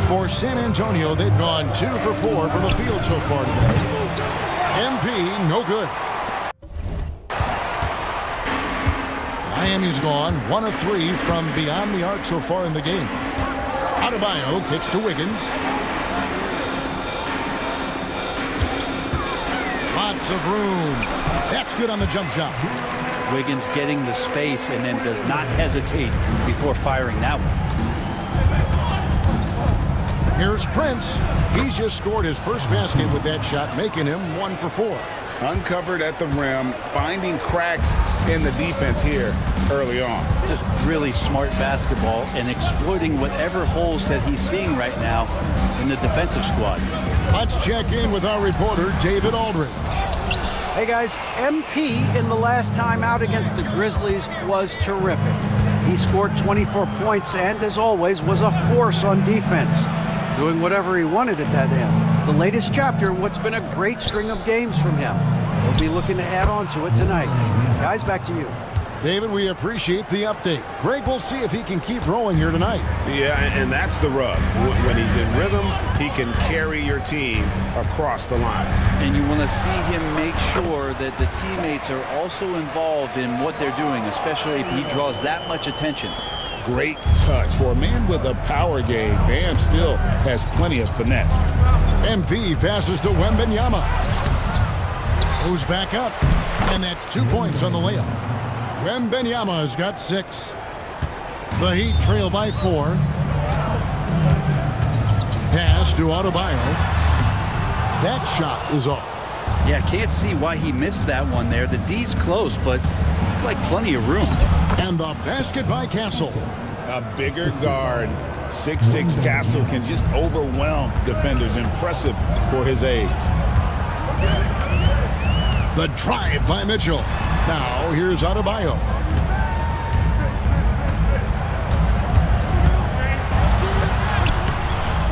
For San Antonio, they've gone 2 for 4 from the field so far today. MP, no good. Miami's gone 1 of 3 from beyond the arc so far in the game. Adebayo kicks to Wiggins. Lots of room. That's good on the jump shot. Wiggins getting the space and then does not hesitate before firing that one. Here's Prince. He's just scored his first basket with that shot, making him 1 for 4. Uncovered at the rim, finding cracks in the defense here early on. Just really smart basketball and exploiting whatever holes that he's seeing right now in the defensive squad. Let's check in with our reporter, David Aldridge. Hey guys, MP in the last time out against the Grizzlies was terrific. He scored 24 points and, as always, was a force on defense, doing whatever he wanted at that end. The latest chapter in what's been a great string of games from him. We'll be looking to add on to it tonight. Guys, back to you. David, we appreciate the update. Greg will see if he can keep rolling here tonight. Yeah, and that's the rub. When he's in rhythm, he can carry your team across the line. And you want to see him make sure that the teammates are also involved in what they're doing, especially if he draws that much attention. Great touch. For a man with a power game, Bam still has plenty of finesse. MP passes to Wembanyama. Goes back up, and that's 2 points on the layup. Wembanyama's got 6. The Heat trail by 4. Pass to Adebayo. That shot is off. Yeah, can't see why he missed that one there. The D's close, but looked like plenty of room. And the basket by Castle. A bigger guard, 6'6" Castle can just overwhelm defenders. Impressive for his age. The drive by Mitchell. Now here's Adebayo.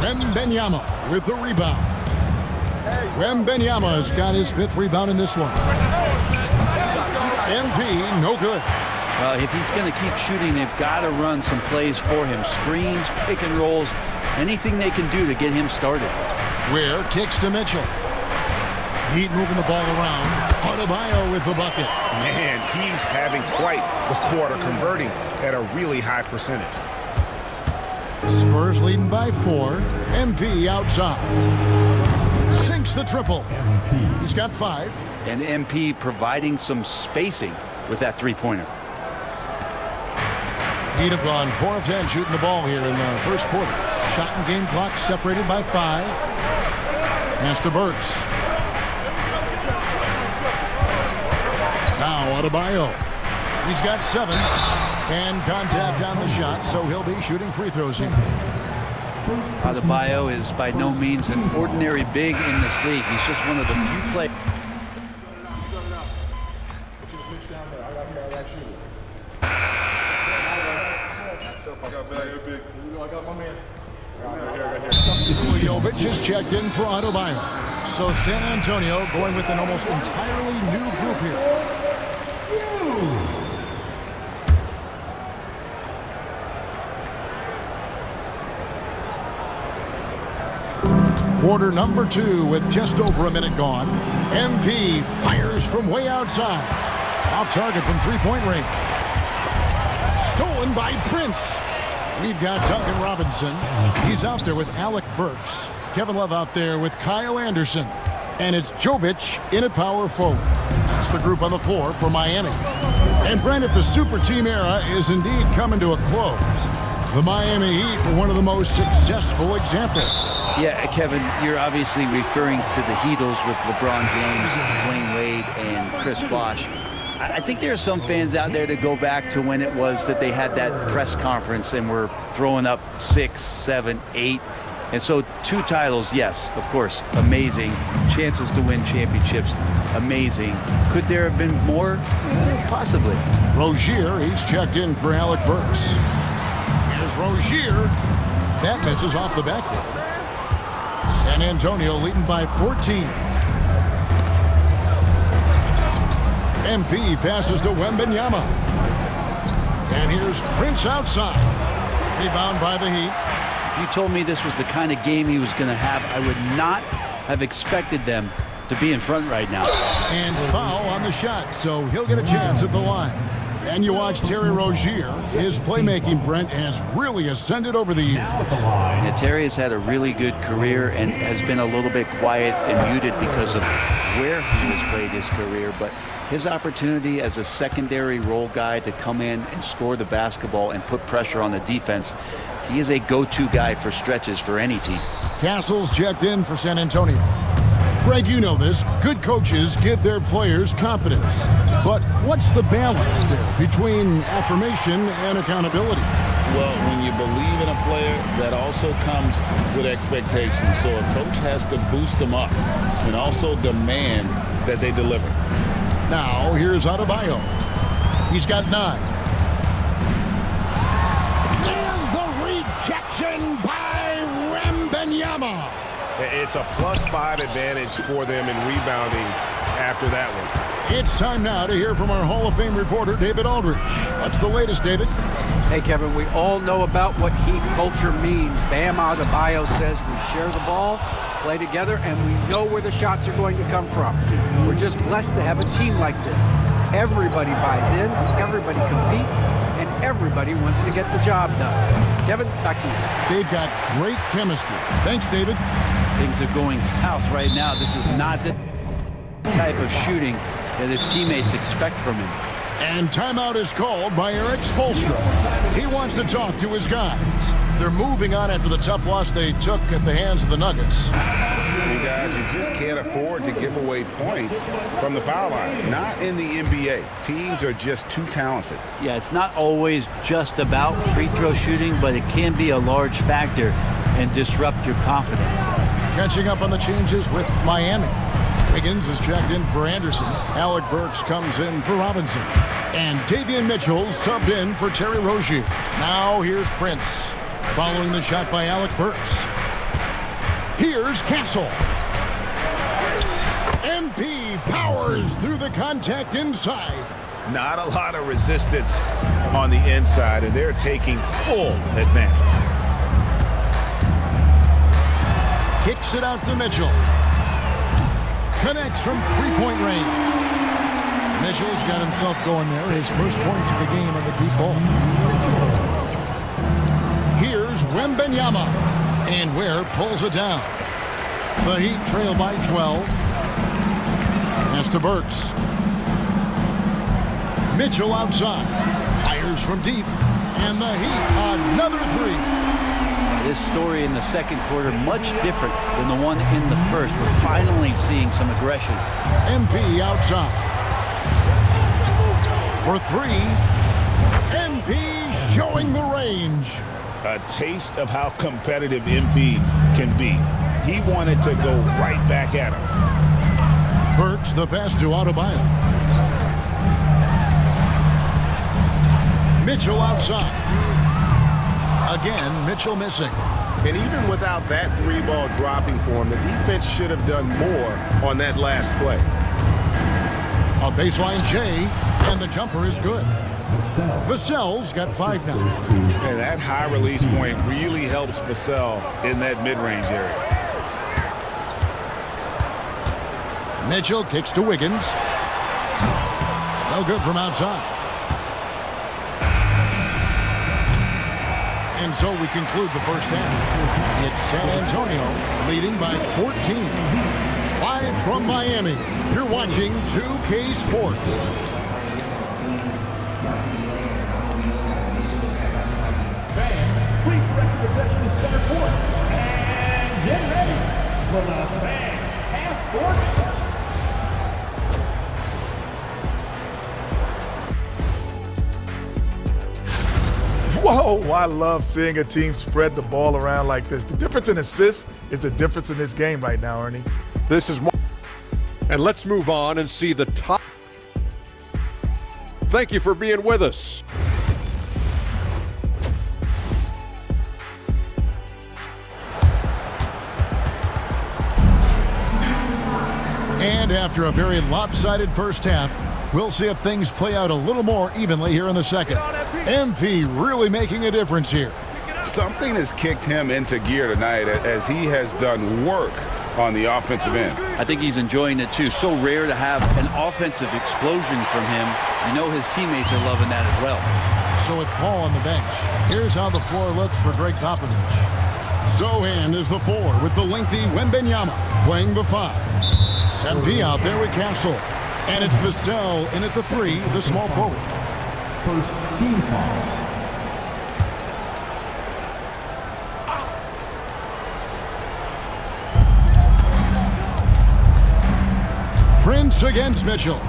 Wembanyama with the rebound. Wembanyama's got his 5th rebound in this one. MP, no good. If he's going to keep shooting, they've got to run some plays for him. Screens, pick and rolls, anything they can do to get him started. Ware kicks to Mitchell. Heat moving the ball around. Adebayo with the bucket. Man, he's having quite the quarter, converting at a really high percentage. Spurs leading by 4. MP outside. Sinks the triple. He's got 5. And MP providing some spacing with that three-pointer. Heat have gone 4 of 10 shooting the ball here in the first quarter. Shot and game clock separated by 5. Pass to Burks. Now Adebayo. He's got 7. And contact on the shot, so he'll be shooting free throws here. Adebayo is by no means an ordinary big in this league. He's just one of the few players. Jovic is checked in for Adebayo. So San Antonio going with an almost entirely new group here. Quarter number 2 with just over a minute gone. MP fires from way outside. Off target from three-point range. Stolen by Prince. We've got Duncan Robinson. He's out there with Alec Burks. Kevin Love out there with Kyle Anderson. And it's Jovic in at power forward. That's the group on the floor for Miami. And Brandon, the super team era is indeed coming to a close. The Miami Heat were one of the most successful examples. Yeah, Kevin, you're obviously referring to the Heatles with LeBron James, Dwayne Wade, and Chris Bosh. I think there are some fans out there that go back to when it was that they had that press conference and were throwing up 6, 7, 8. And so 2 titles, yes, of course, amazing. Chances to win championships, amazing. Could there have been more? Possibly. Rozier, he's checked in for Alec Burks. Here's Rozier. That misses off the backboard. San Antonio leading by 14. MP passes to Wembanyama. And here's Prince outside. Rebound by the Heat. If you told me this was the kind of game he was going to have, I would not have expected them to be in front right now. And foul on the shot, so he'll get a chance at the line. And you watch Terry Rozier. His playmaking, Brent, has really ascended over the years. Yeah, Terry has had a really good career and has been a little bit quiet and muted because of where he has played his career. But his opportunity as a secondary role guy to come in and score the basketball and put pressure on the defense, he is a go-to guy for stretches for any team. Castles checked in for San Antonio. Greg, you know this. Good coaches give their players confidence. But what's the balance there between affirmation and accountability? Well, when you believe in a player, that also comes with expectations. So a coach has to boost them up and also demand that they deliver. Now, here's Adebayo. He's got 9. And the rejection by Wembanyama. It's a +5 advantage for them in rebounding after that one. It's time now to hear from our Hall of Fame reporter, David Aldridge. What's the latest, David? Hey, Kevin, we all know about what Heat culture means. Bam Adebayo says we share the ball, play together, and we know where the shots are going to come from. We're just blessed to have a team like this. Everybody buys in, everybody competes, and everybody wants to get the job done. Kevin, back to you. They've got great chemistry. Thanks, David. Things are going south right now. This is not the type of shooting that his teammates expect from him. And timeout is called by Eric Spoelstra. He wants to talk to his guys. They're moving on after the tough loss they took at the hands of the Nuggets. You guys, you just can't afford to give away points from the foul line. Not in the NBA. Teams are just too talented. Yeah, it's not always just about free throw shooting, but it can be a large factor and disrupt your confidence. Catching up on the changes with Miami. Wiggins is checked in for Anderson. Alec Burks comes in for Robinson. And Davion Mitchell subbed in for Terry Rozier. Now here's Prince. Following the shot by Alec Burks. Here's Castle. MP powers through the contact inside. Not a lot of resistance on the inside, and they're taking full advantage. Kicks it out to Mitchell. Connects from three-point range. Mitchell's got himself going there. His first points of the game on the deep ball. Here's Wembanyama. And Ware pulls it down. The Heat trail by 12. Pass to Burks. Mitchell outside. Fires from deep. And the Heat, another 3. This story in the second quarter much different than the one in the first. We're finally seeing some aggression. MP outside. For 3. MP showing the range. A taste of how competitive MP can be. He wanted to go right back at him. Burks the pass to Adebayo. Mitchell outside. Again, Mitchell missing. And even without that 3-ball dropping for him, the defense should have done more on that last play. A baseline J, and the jumper is good. Vassell's got 5 now. And that high release point really helps Vassell in that mid-range area. Mitchell kicks to Wiggins. No good from outside. And so we conclude the first half. It's San Antonio leading by 14. Live from Miami, you're watching 2K Sports. Fans, please direct your attention to center court. And get ready for the fan half-court start. Whoa, I love seeing a team spread the ball around like this. The difference in assists is the difference in this game right now, Ernie. This is more. And let's move on and see the top. Thank you for being with us. And after a very lopsided first half, we'll see if things play out a little more evenly here in the second. MP really making a difference here. Something has kicked him into gear tonight as he has done work on the offensive end. I think he's enjoying it too. So rare to have an offensive explosion from him. You know his teammates are loving that as well. So with Paul on the bench, here's how the floor looks for Greg Popovich. Zohan is the 4 with the lengthy Wembanyama playing the 5. MP out there with Castle. And it's Vassell in at the 3, the small forward. First team foul. Prince against Mitchell.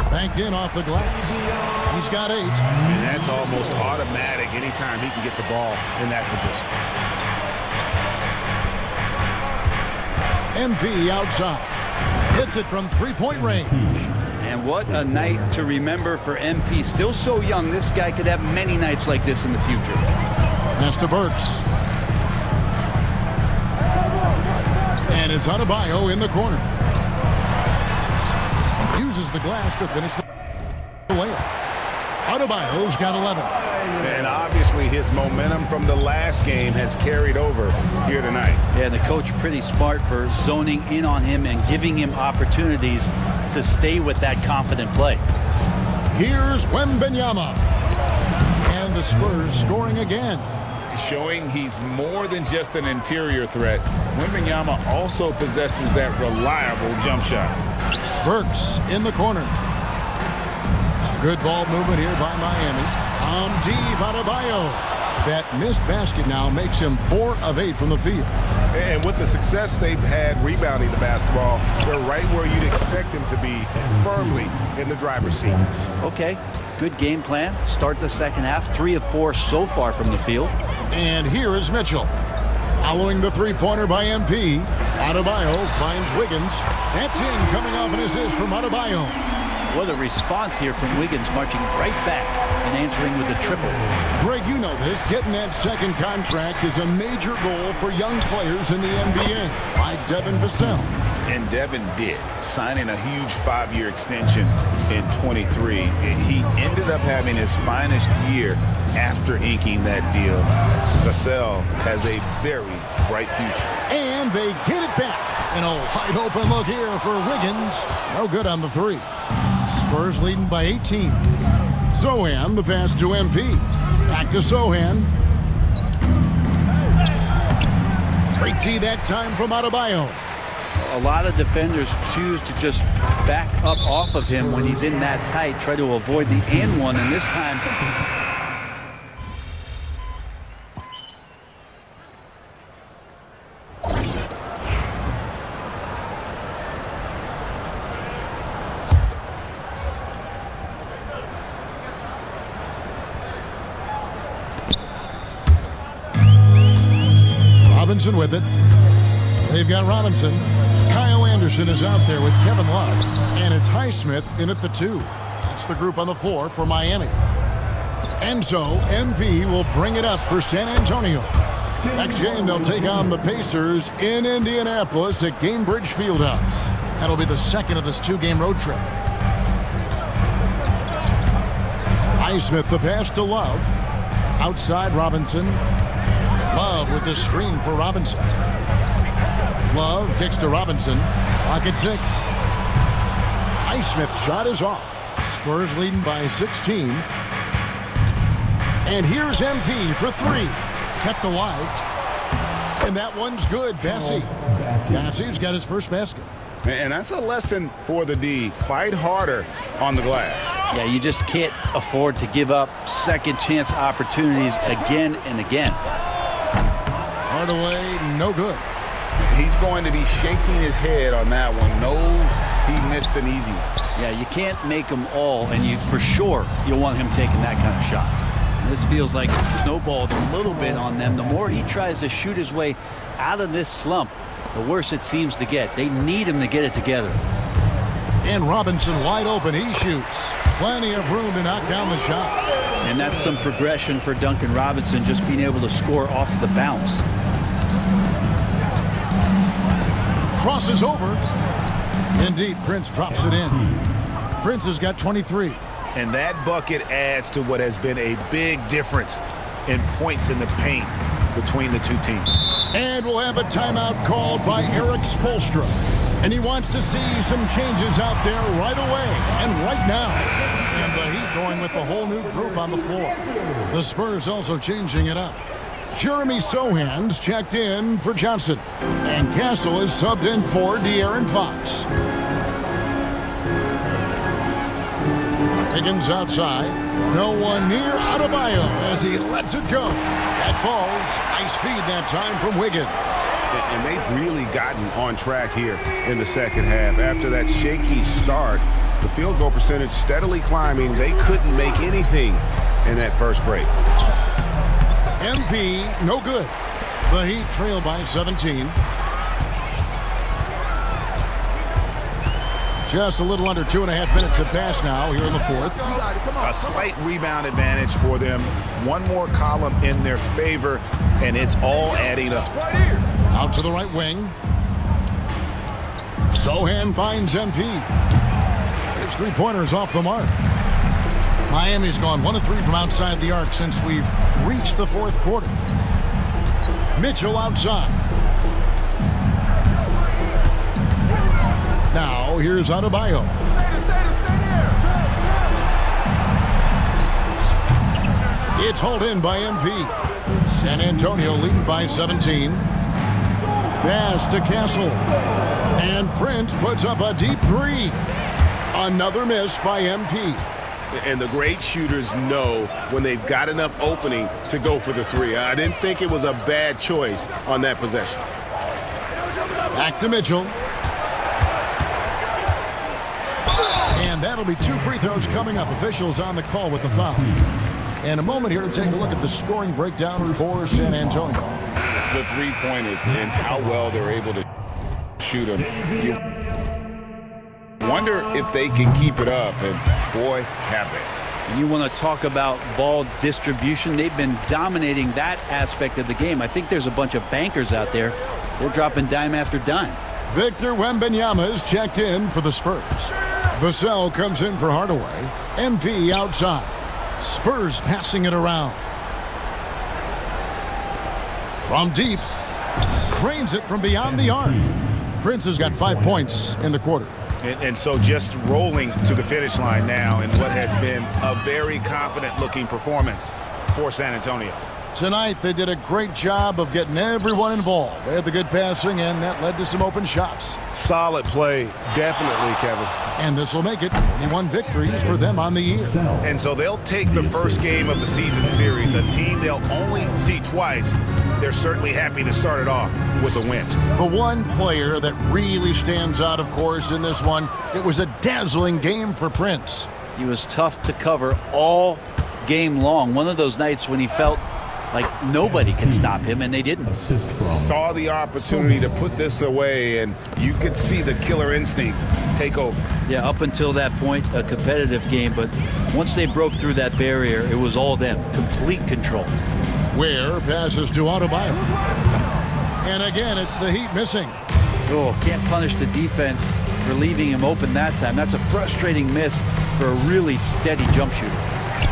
Banked in off the glass. He's got 8. And that's almost automatic anytime he can get the ball in that position. MP outside. Hits it from three-point range. And what a night to remember for MP. Still so young, this guy could have many nights like this in the future. Pass to Burks. And it's Adebayo in the corner. Uses the glass to finish the layup. Adebayo's got 11. And obviously his momentum from the last game has carried over here tonight. Yeah, the coach pretty smart for zoning in on him and giving him opportunities to stay with that confident play. Here's Wembanyama. And the Spurs scoring again. Showing he's more than just an interior threat. Wembanyama also possesses that reliable jump shot. Burks in the corner. Good ball movement here by Miami. Deep Adebayo. That missed basket now makes him 4 of 8 from the field. And with the success they've had rebounding the basketball, they're right where you'd expect them to be, firmly in the driver's seat. Okay, good game plan. Start the second half. 3 of 4 so far from the field. And here is Mitchell. Following the three-pointer by MP. Adebayo finds Wiggins. That's in, coming off an assist from Adebayo. What a response here from Wiggins, marching right back and answering with a triple. Greg, you know this. Getting that second contract is a major goal for young players in the NBA, like Devin Vassell. And Devin did, signing a huge 5-year extension in 23. He ended up having his finest year after inking that deal. Vassell has a very bright future. And they get it back. And a wide open look here for Wiggins. No good on the 3. Spurs leading by 18. Zohan, the pass to MP. Back to Zohan. Great D that time from Adebayo. A lot of defenders choose to just back up off of him when he's in that tight, try to avoid the and one, and this time Robinson with it. They've got Robinson. Kyle Anderson is out there with Kevin Love. And it's Highsmith in at the 2. That's the group on the floor for Miami. And so MP will bring it up for San Antonio. Next game they'll take on the Pacers in Indianapolis at Gainbridge Fieldhouse. That'll be the second of this 2-game road trip. Highsmith the pass to Love. Outside Robinson. Love with the screen for Robinson. Love kicks to Robinson. Clock at 6. Highsmith's shot is off. Spurs leading by 16. And here's MP for 3. Kept alive. And that one's good. Bassey's got his first basket. And that's a lesson for the D. Fight harder on the glass. Yeah, you just can't afford to give up second chance opportunities again and again. Hardaway, no good. He's going to be shaking his head on that one. Knows he missed an easy one. Yeah, you can't make them all, and you for sure you'll want him taking that kind of shot. And this feels like it's snowballed a little bit on them. The more he tries to shoot his way out of this slump, the worse it seems to get. They need him to get it together. And Robinson wide open. He shoots. Plenty of room to knock down the shot. And that's some progression for Duncan Robinson, just being able to score off the bounce. Crosses over. Indeed, Prince drops it in. Prince has got 23. And that bucket adds to what has been a big difference in points in the paint between the two teams. And we'll have a timeout called by Eric Spoelstra. And he wants to see some changes out there right away and right now. And the Heat going with the whole new group on the floor. The Spurs also changing it up. Jeremy Sohan's checked in for Johnson. And Castle is subbed in for De'Aaron Fox. Higgins outside. No one near Adebayo as he lets it go. That ball's nice feed that time from Wiggins. And they've really gotten on track here in the second half. After that shaky start, the field goal percentage steadily climbing. They couldn't make anything in that first break. MP, no good. The Heat trail by 17. Just a little under 2.5 minutes have passed now here in the fourth. A slight rebound advantage for them. One more column in their favor, and it's all adding up. Out to the right wing. Sohan finds MP. His three-pointers off the mark. Miami's gone 1 of 3 from outside the arc since we've reached the fourth quarter. Mitchell outside. Now here's Adebayo. It's hauled in by MP. San Antonio leading by 17. Pass to Castle. And Prince puts up a deep three. Another miss by MP. And the great shooters know when they've got enough opening to go for the three. I didn't think it was a bad choice on that possession. Back to Mitchell. And that'll be 2 free throws coming up. Officials on the call with the foul. And a moment here to take a look at the scoring breakdown for San Antonio. The three-pointers and how well they're able to shoot them. You wonder if they can keep it up, and boy, have they. You want to talk about ball distribution. They've been dominating that aspect of the game. I think there's a bunch of bankers out there. They're dropping dime after dime. Victor Wembanyama is checked in for the Spurs. Vassell comes in for Hardaway. MP outside. Spurs passing it around. From deep. Cranes it from beyond the arc. Prince has got 5 points in the quarter. And so just rolling to the finish line now in what has been a very confident-looking performance for San Antonio. Tonight, they did a great job of getting everyone involved. They had the good passing, and that led to some open shots. Solid play, definitely, Kevin. And this will make it 41 victories for them on the year. And so they'll take the first game of the season series, a team they'll only see twice. They're certainly happy to start it off with a win. The one player that really stands out, of course, in this one, it was a dazzling game for Prince. He was tough to cover all game long. One of those nights when he felt like nobody could stop him, and they didn't. Saw the opportunity to put this away, and you could see the killer instinct take over. Yeah, up until that point, a competitive game, but once they broke through that barrier, it was all them. Complete control. Ware passes to Adebayo. And again, it's the Heat missing. Oh, can't punish the defense for leaving him open that time. That's a frustrating miss for a really steady jump shooter.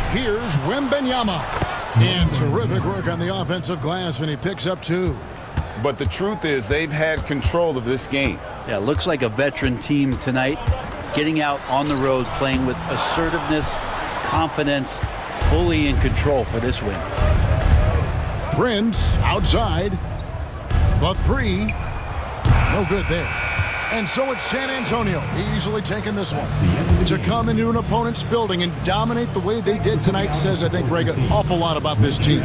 Here's Wembanyama. And terrific work on the offensive glass, and he picks up 2. But the truth is they've had control of this game. Yeah, looks like a veteran team tonight, getting out on the road, playing with assertiveness, confidence, fully in control for this win. Prince outside. The 3. No good there. And so it's San Antonio easily taking this one. To come into an opponent's building and dominate the way they did tonight says, I think, Greg, an awful lot about this team.